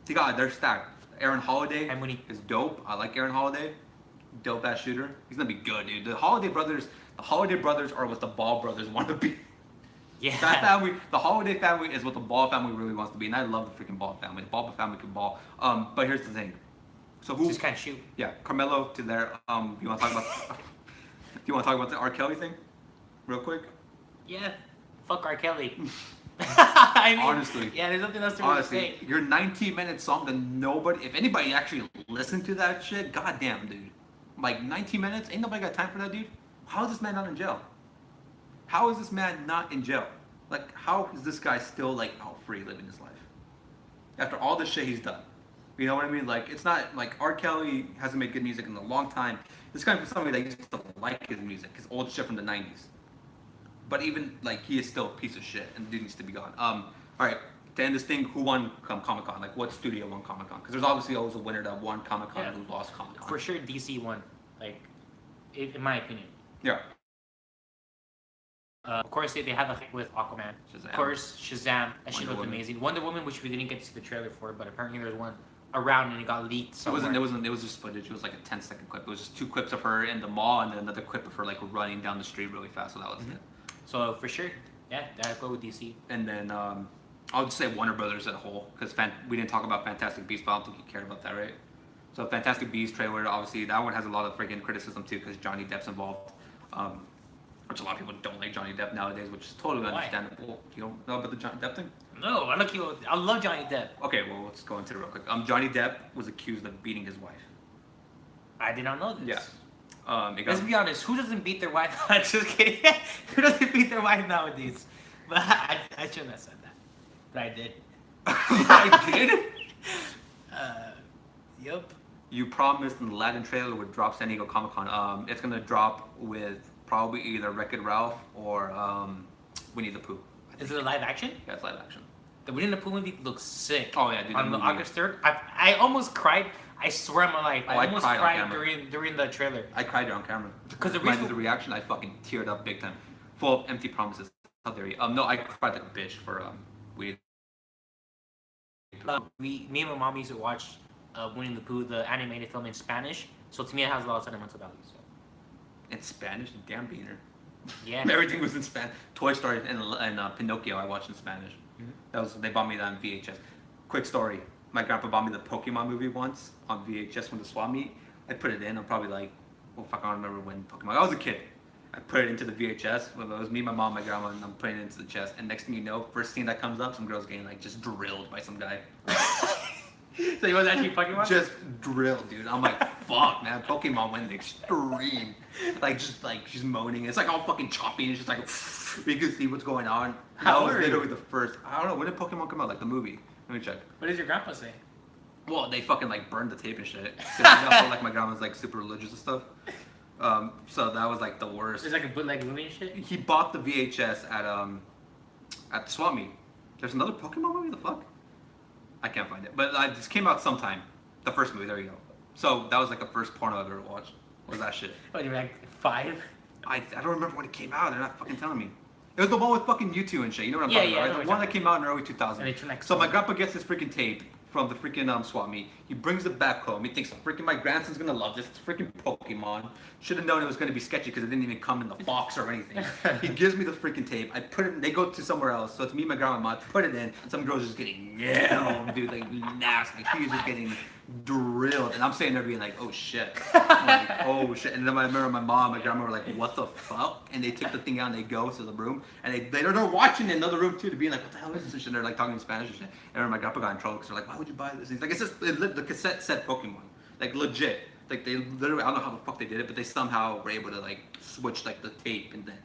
They're stacked. Aaron Holiday Hi, Mooney. is dope. I like Aaron Holiday. Dope ass shooter. He's gonna be good, dude. The Holiday brothers are what the Ball brothers want to be. Yeah. That family, the Holiday family is what the Ball family really wants to be, and I love the freaking Ball family. The Ball family can ball. But here's the thing. So who? Just can't shoot. Yeah, Carmelo to there. You want to talk about? Do you want to talk about the R. Kelly thing, real quick? Yeah. Fuck R. Kelly. I mean, Honestly. Yeah, there's nothing else to really Honestly, say. your 19-minute song that nobody, if anybody actually listened to that shit, goddamn, dude. Like 19 minutes, ain't nobody got time for that, dude. How is this man not in jail? How is this man not in jail? Like, how is this guy still like out free living his life after all the shit he's done? You know what I mean? Like, it's not like R. Kelly hasn't made good music in a long time. This guy was somebody that used to like his music, his old shit from the 90s. But even like he is still a piece of shit, and dude needs to be gone. All right, to end this thing, who won Comic Con? Like, what studio won Comic Con? Because there's obviously always a winner that won Comic Con and who lost Comic Con. For sure, DC won. Like, in my opinion. Yeah. Of course, they had the hit with Aquaman. Shazam. Of course, Shazam. That shit Wonder looked Woman. amazing. Wonder Woman, which we didn't get to see the trailer for, but apparently there's one around and it got leaked It somewhere. wasn't. It was just footage. It was like a 10-second clip. It was just 2 clips of her in the mall and then another clip of her like running down the street really fast. So that was it. So for sure, yeah, I'd go with DC. And then I'll just say Warner Brothers as a whole because we didn't talk about Fantastic Beasts, but I don't think you care about that, right? So Fantastic Beasts trailer, obviously that one has a lot of freaking criticism too because Johnny Depp's involved, which a lot of people don't like Johnny Depp nowadays, which is totally Why? understandable. You don't know about the Johnny Depp thing? No, I love Johnny Depp. Okay, well let's go into it real quick. Johnny Depp was accused of beating his wife. I did not know this. Yeah. It Let's got, be honest. Who doesn't beat their wife? I'm just kidding. Who doesn't beat their wife nowadays? But I shouldn't have said that. But I did. I did. Yup. You promised in the Latin trailer would drop San Diego Comic Con. It's gonna drop with probably either Wreck-It Ralph or Winnie the Pooh. Is it a live action? Yeah, it's live action. The Winnie the Pooh movie looks sick. Oh yeah, dude. On that the movie- August 3rd, I almost cried. I swear on my life, Oh, I I almost cried on cried camera. during the trailer. I cried on camera. Because the When I reason- did the reaction, I fucking teared up big time. Full of empty promises. How dare you? No, I cried like a bitch for Winnie. Me and my mom used to watch Winnie the Pooh, the animated film in Spanish. So to me, it has a lot of sentimental value. So. In Spanish, damn beaner. Yeah. Everything was in Spanish. Toy Story and Pinocchio, I watched in Spanish. They bought me that on VHS. Quick story: my grandpa bought me the Pokemon movie once on VHS from the swap meet. I put it in. I'm probably like, well, fuck, I don't remember when Pokemon. I was a kid. I put it into the VHS. Well, it was me, my mom, my grandma, and I'm putting it into the chest. And next thing you know, first scene that comes up, some girl's getting like just drilled by some guy. So he was actually Pokemon? Just drilled, dude. I'm like, fuck, man. Pokemon went the extreme. Like, just like, she's moaning. It's like all fucking choppy, and it's just like, you can see what's going on. How That was old are you? literally the first. I don't know, when did Pokemon come out? Like, the movie. Let me check. What does your grandpa say? Well, they fucking, like, burned the tape and shit. 'Cause, you know, like, my grandma's, like, super religious and stuff. So that was, like, the worst. It's like a bootleg movie and shit? He bought the VHS at the swap meet. There's another Pokemon movie? The fuck? I can't find it. But this came out sometime. The first movie, there you go. So that was like the first porno I've ever watched. Was that shit? What, you were like 5? I don't remember when it came out. They're not fucking telling me. It was the one with fucking U2 and shit. You know what I'm Yeah, talking yeah, I know about, right? what The you're one that talking came out in early 2000s. And they turn like So my stone. grandpa gets this freaking tape from the freaking swap meet. He brings it back home. He thinks freaking my grandson's gonna love this. It's freaking Pokemon. Should have known it was gonna be sketchy because it didn't even come in the box or anything. He gives me the freaking tape. I put it. They go to somewhere else. So it's me, my grandma, and mom. Put it in. Some girl's just getting nailed, dude. Like nasty. She's just getting drilled, and I'm sitting there being like, oh shit. I'm like, oh shit. And then I remember my mom, my grandma were like, what the fuck? And they took the thing out and they go to the room, and they're watching in another room too, to be like, what the hell is this? And shit. They're like talking in Spanish and shit. And I remember my grandpa got in trouble because they're like, why would you buy this? And he's like, it's just the cassette said Pokemon, like legit. Like they literally, I don't know how the fuck they did it, but they somehow were able to like switch like the tape and then.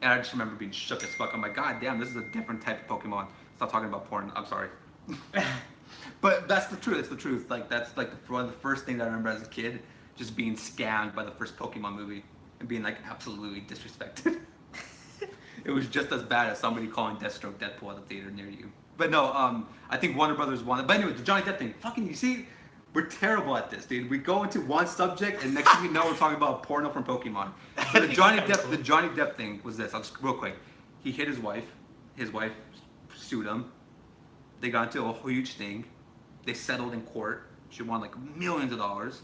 And I just remember being shook as fuck. I'm like, god damn, this is a different type of Pokemon. Stop talking about porn. I'm sorry. But that's the truth. It's the truth. Like that's like one of the first things I remember as a kid, just being scammed by the first Pokemon movie and being like absolutely disrespected. It was just as bad as somebody calling Deathstroke Deadpool at the theater near you. But no, I think Warner Brothers wanted. But anyway, the Johnny Depp thing. Fucking, you see, we're terrible at this, dude. We go into one subject, and next thing you know, we're talking about porno from Pokemon. But the Johnny Depp thing was this. I'll just real quick. He hit his wife. His wife sued him. They got into a huge thing. They settled in court. She won like millions of dollars.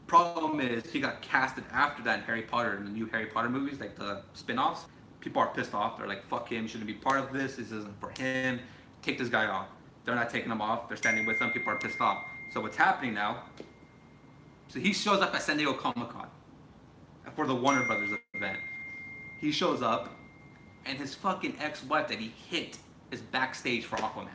Problem is, he got casted after that in Harry Potter, in the new Harry Potter movies, like the spin-offs. People are pissed off. They're like, fuck him, shouldn't be part of this. This isn't for him. Take this guy off. They're not taking him off. They're standing with him. People are pissed off. So what's happening now, so he shows up at San Diego Comic-Con for the Warner Brothers event. He shows up, and his fucking ex-wife that he hit is backstage for Aquaman.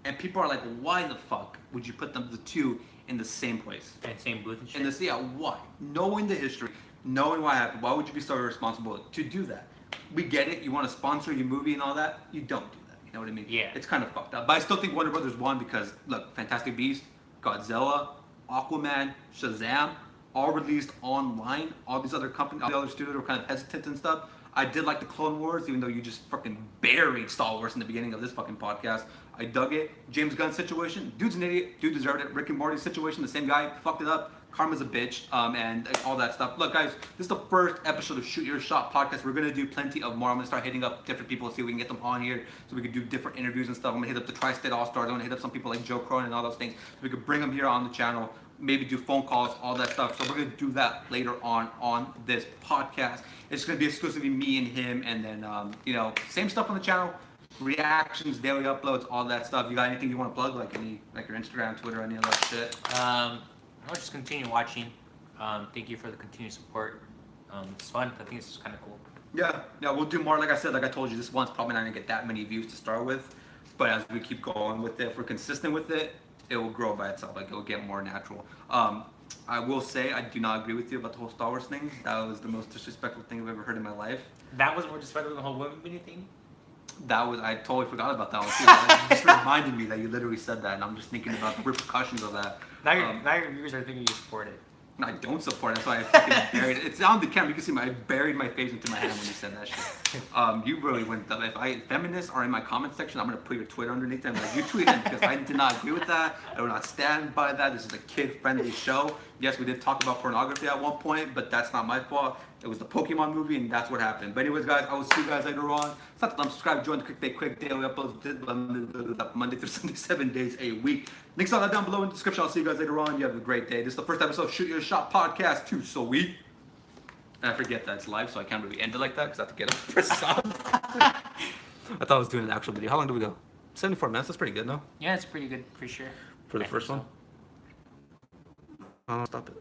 And people are like, why the fuck would you put them the two in the same place? And same booth and shit. In this, yeah, why? Knowing the history, knowing what happened, why would you be so irresponsible to do that? We get it. You want to sponsor your movie and all that. You don't do that. You know what I mean? Yeah. It's kind of fucked up. But I still think Warner Brothers won because, look, Fantastic Beasts, Godzilla, Aquaman, Shazam, all released online. All these other companies, all the other studios were kind of hesitant and stuff. I did like the Clone Wars, even though you just fucking buried Star Wars in the beginning of this fucking podcast. I dug it. James Gunn situation, dude's an idiot. Dude deserved it. Rick and Morty situation, the same guy, fucked it up. Karma's a bitch, and all that stuff. Look, guys, this is the first episode of Shoot Your Shot podcast. We're gonna do plenty of more. I'm gonna start hitting up different people, see if we can get them on here, so we can do different interviews and stuff. I'm gonna hit up the Tri-State All-Stars. I'm gonna hit up some people like Joe Cronin and all those things, so we could bring them here on the channel. Maybe do phone calls, all that stuff. So we're gonna do that later on this podcast. It's gonna be exclusively me and him, and then same stuff on the channel. Reactions, daily uploads, all that stuff. You got anything you want to plug, like your Instagram, Twitter, any of that shit? I'll just continue watching. Thank you for the continued support. It's fun. I think it's kind of cool. Yeah, we'll do more. Like I said, like I told you, this one's probably not gonna get that many views to start with, but as we keep going with it, if we're consistent with it, it will grow by itself. Like it will get more natural. I will say I do not agree with you about the whole Star Wars thing. That was the most disrespectful thing I've ever heard in my life. That was more disrespectful than the whole women thing? I totally forgot about that one too. That just reminded me that you literally said that, and I'm just thinking about the repercussions of that. Now your viewers are thinking you support it. I don't support it. That's why I fucking buried it. It's on the camera. You can see I buried my face into my hand when you said that shit. You really went dumb. If feminists are in my comment section, I'm gonna put your Twitter underneath them. Like, you tweeted because I did not agree with that. I do not stand by that. This is a kid-friendly show. Yes, we did talk about pornography at one point, but that's not my fault. It was the Pokemon movie, and that's what happened. But anyways, guys, I will see you guys later on. Stop the subscribe, join the quick daily uploads Monday through Sunday, 7 days a week. Links all that down below in the description. I'll see you guys later on. You have a great day. This is the first episode of Shoot Your Shot podcast too. So and I forget that it's live, so I can't really end it like that because I have to get up and press stop. I thought I was doing an actual video. How long do we go? 74 minutes. That's pretty good, no? Yeah, it's pretty good for sure. For the first one? Stop it.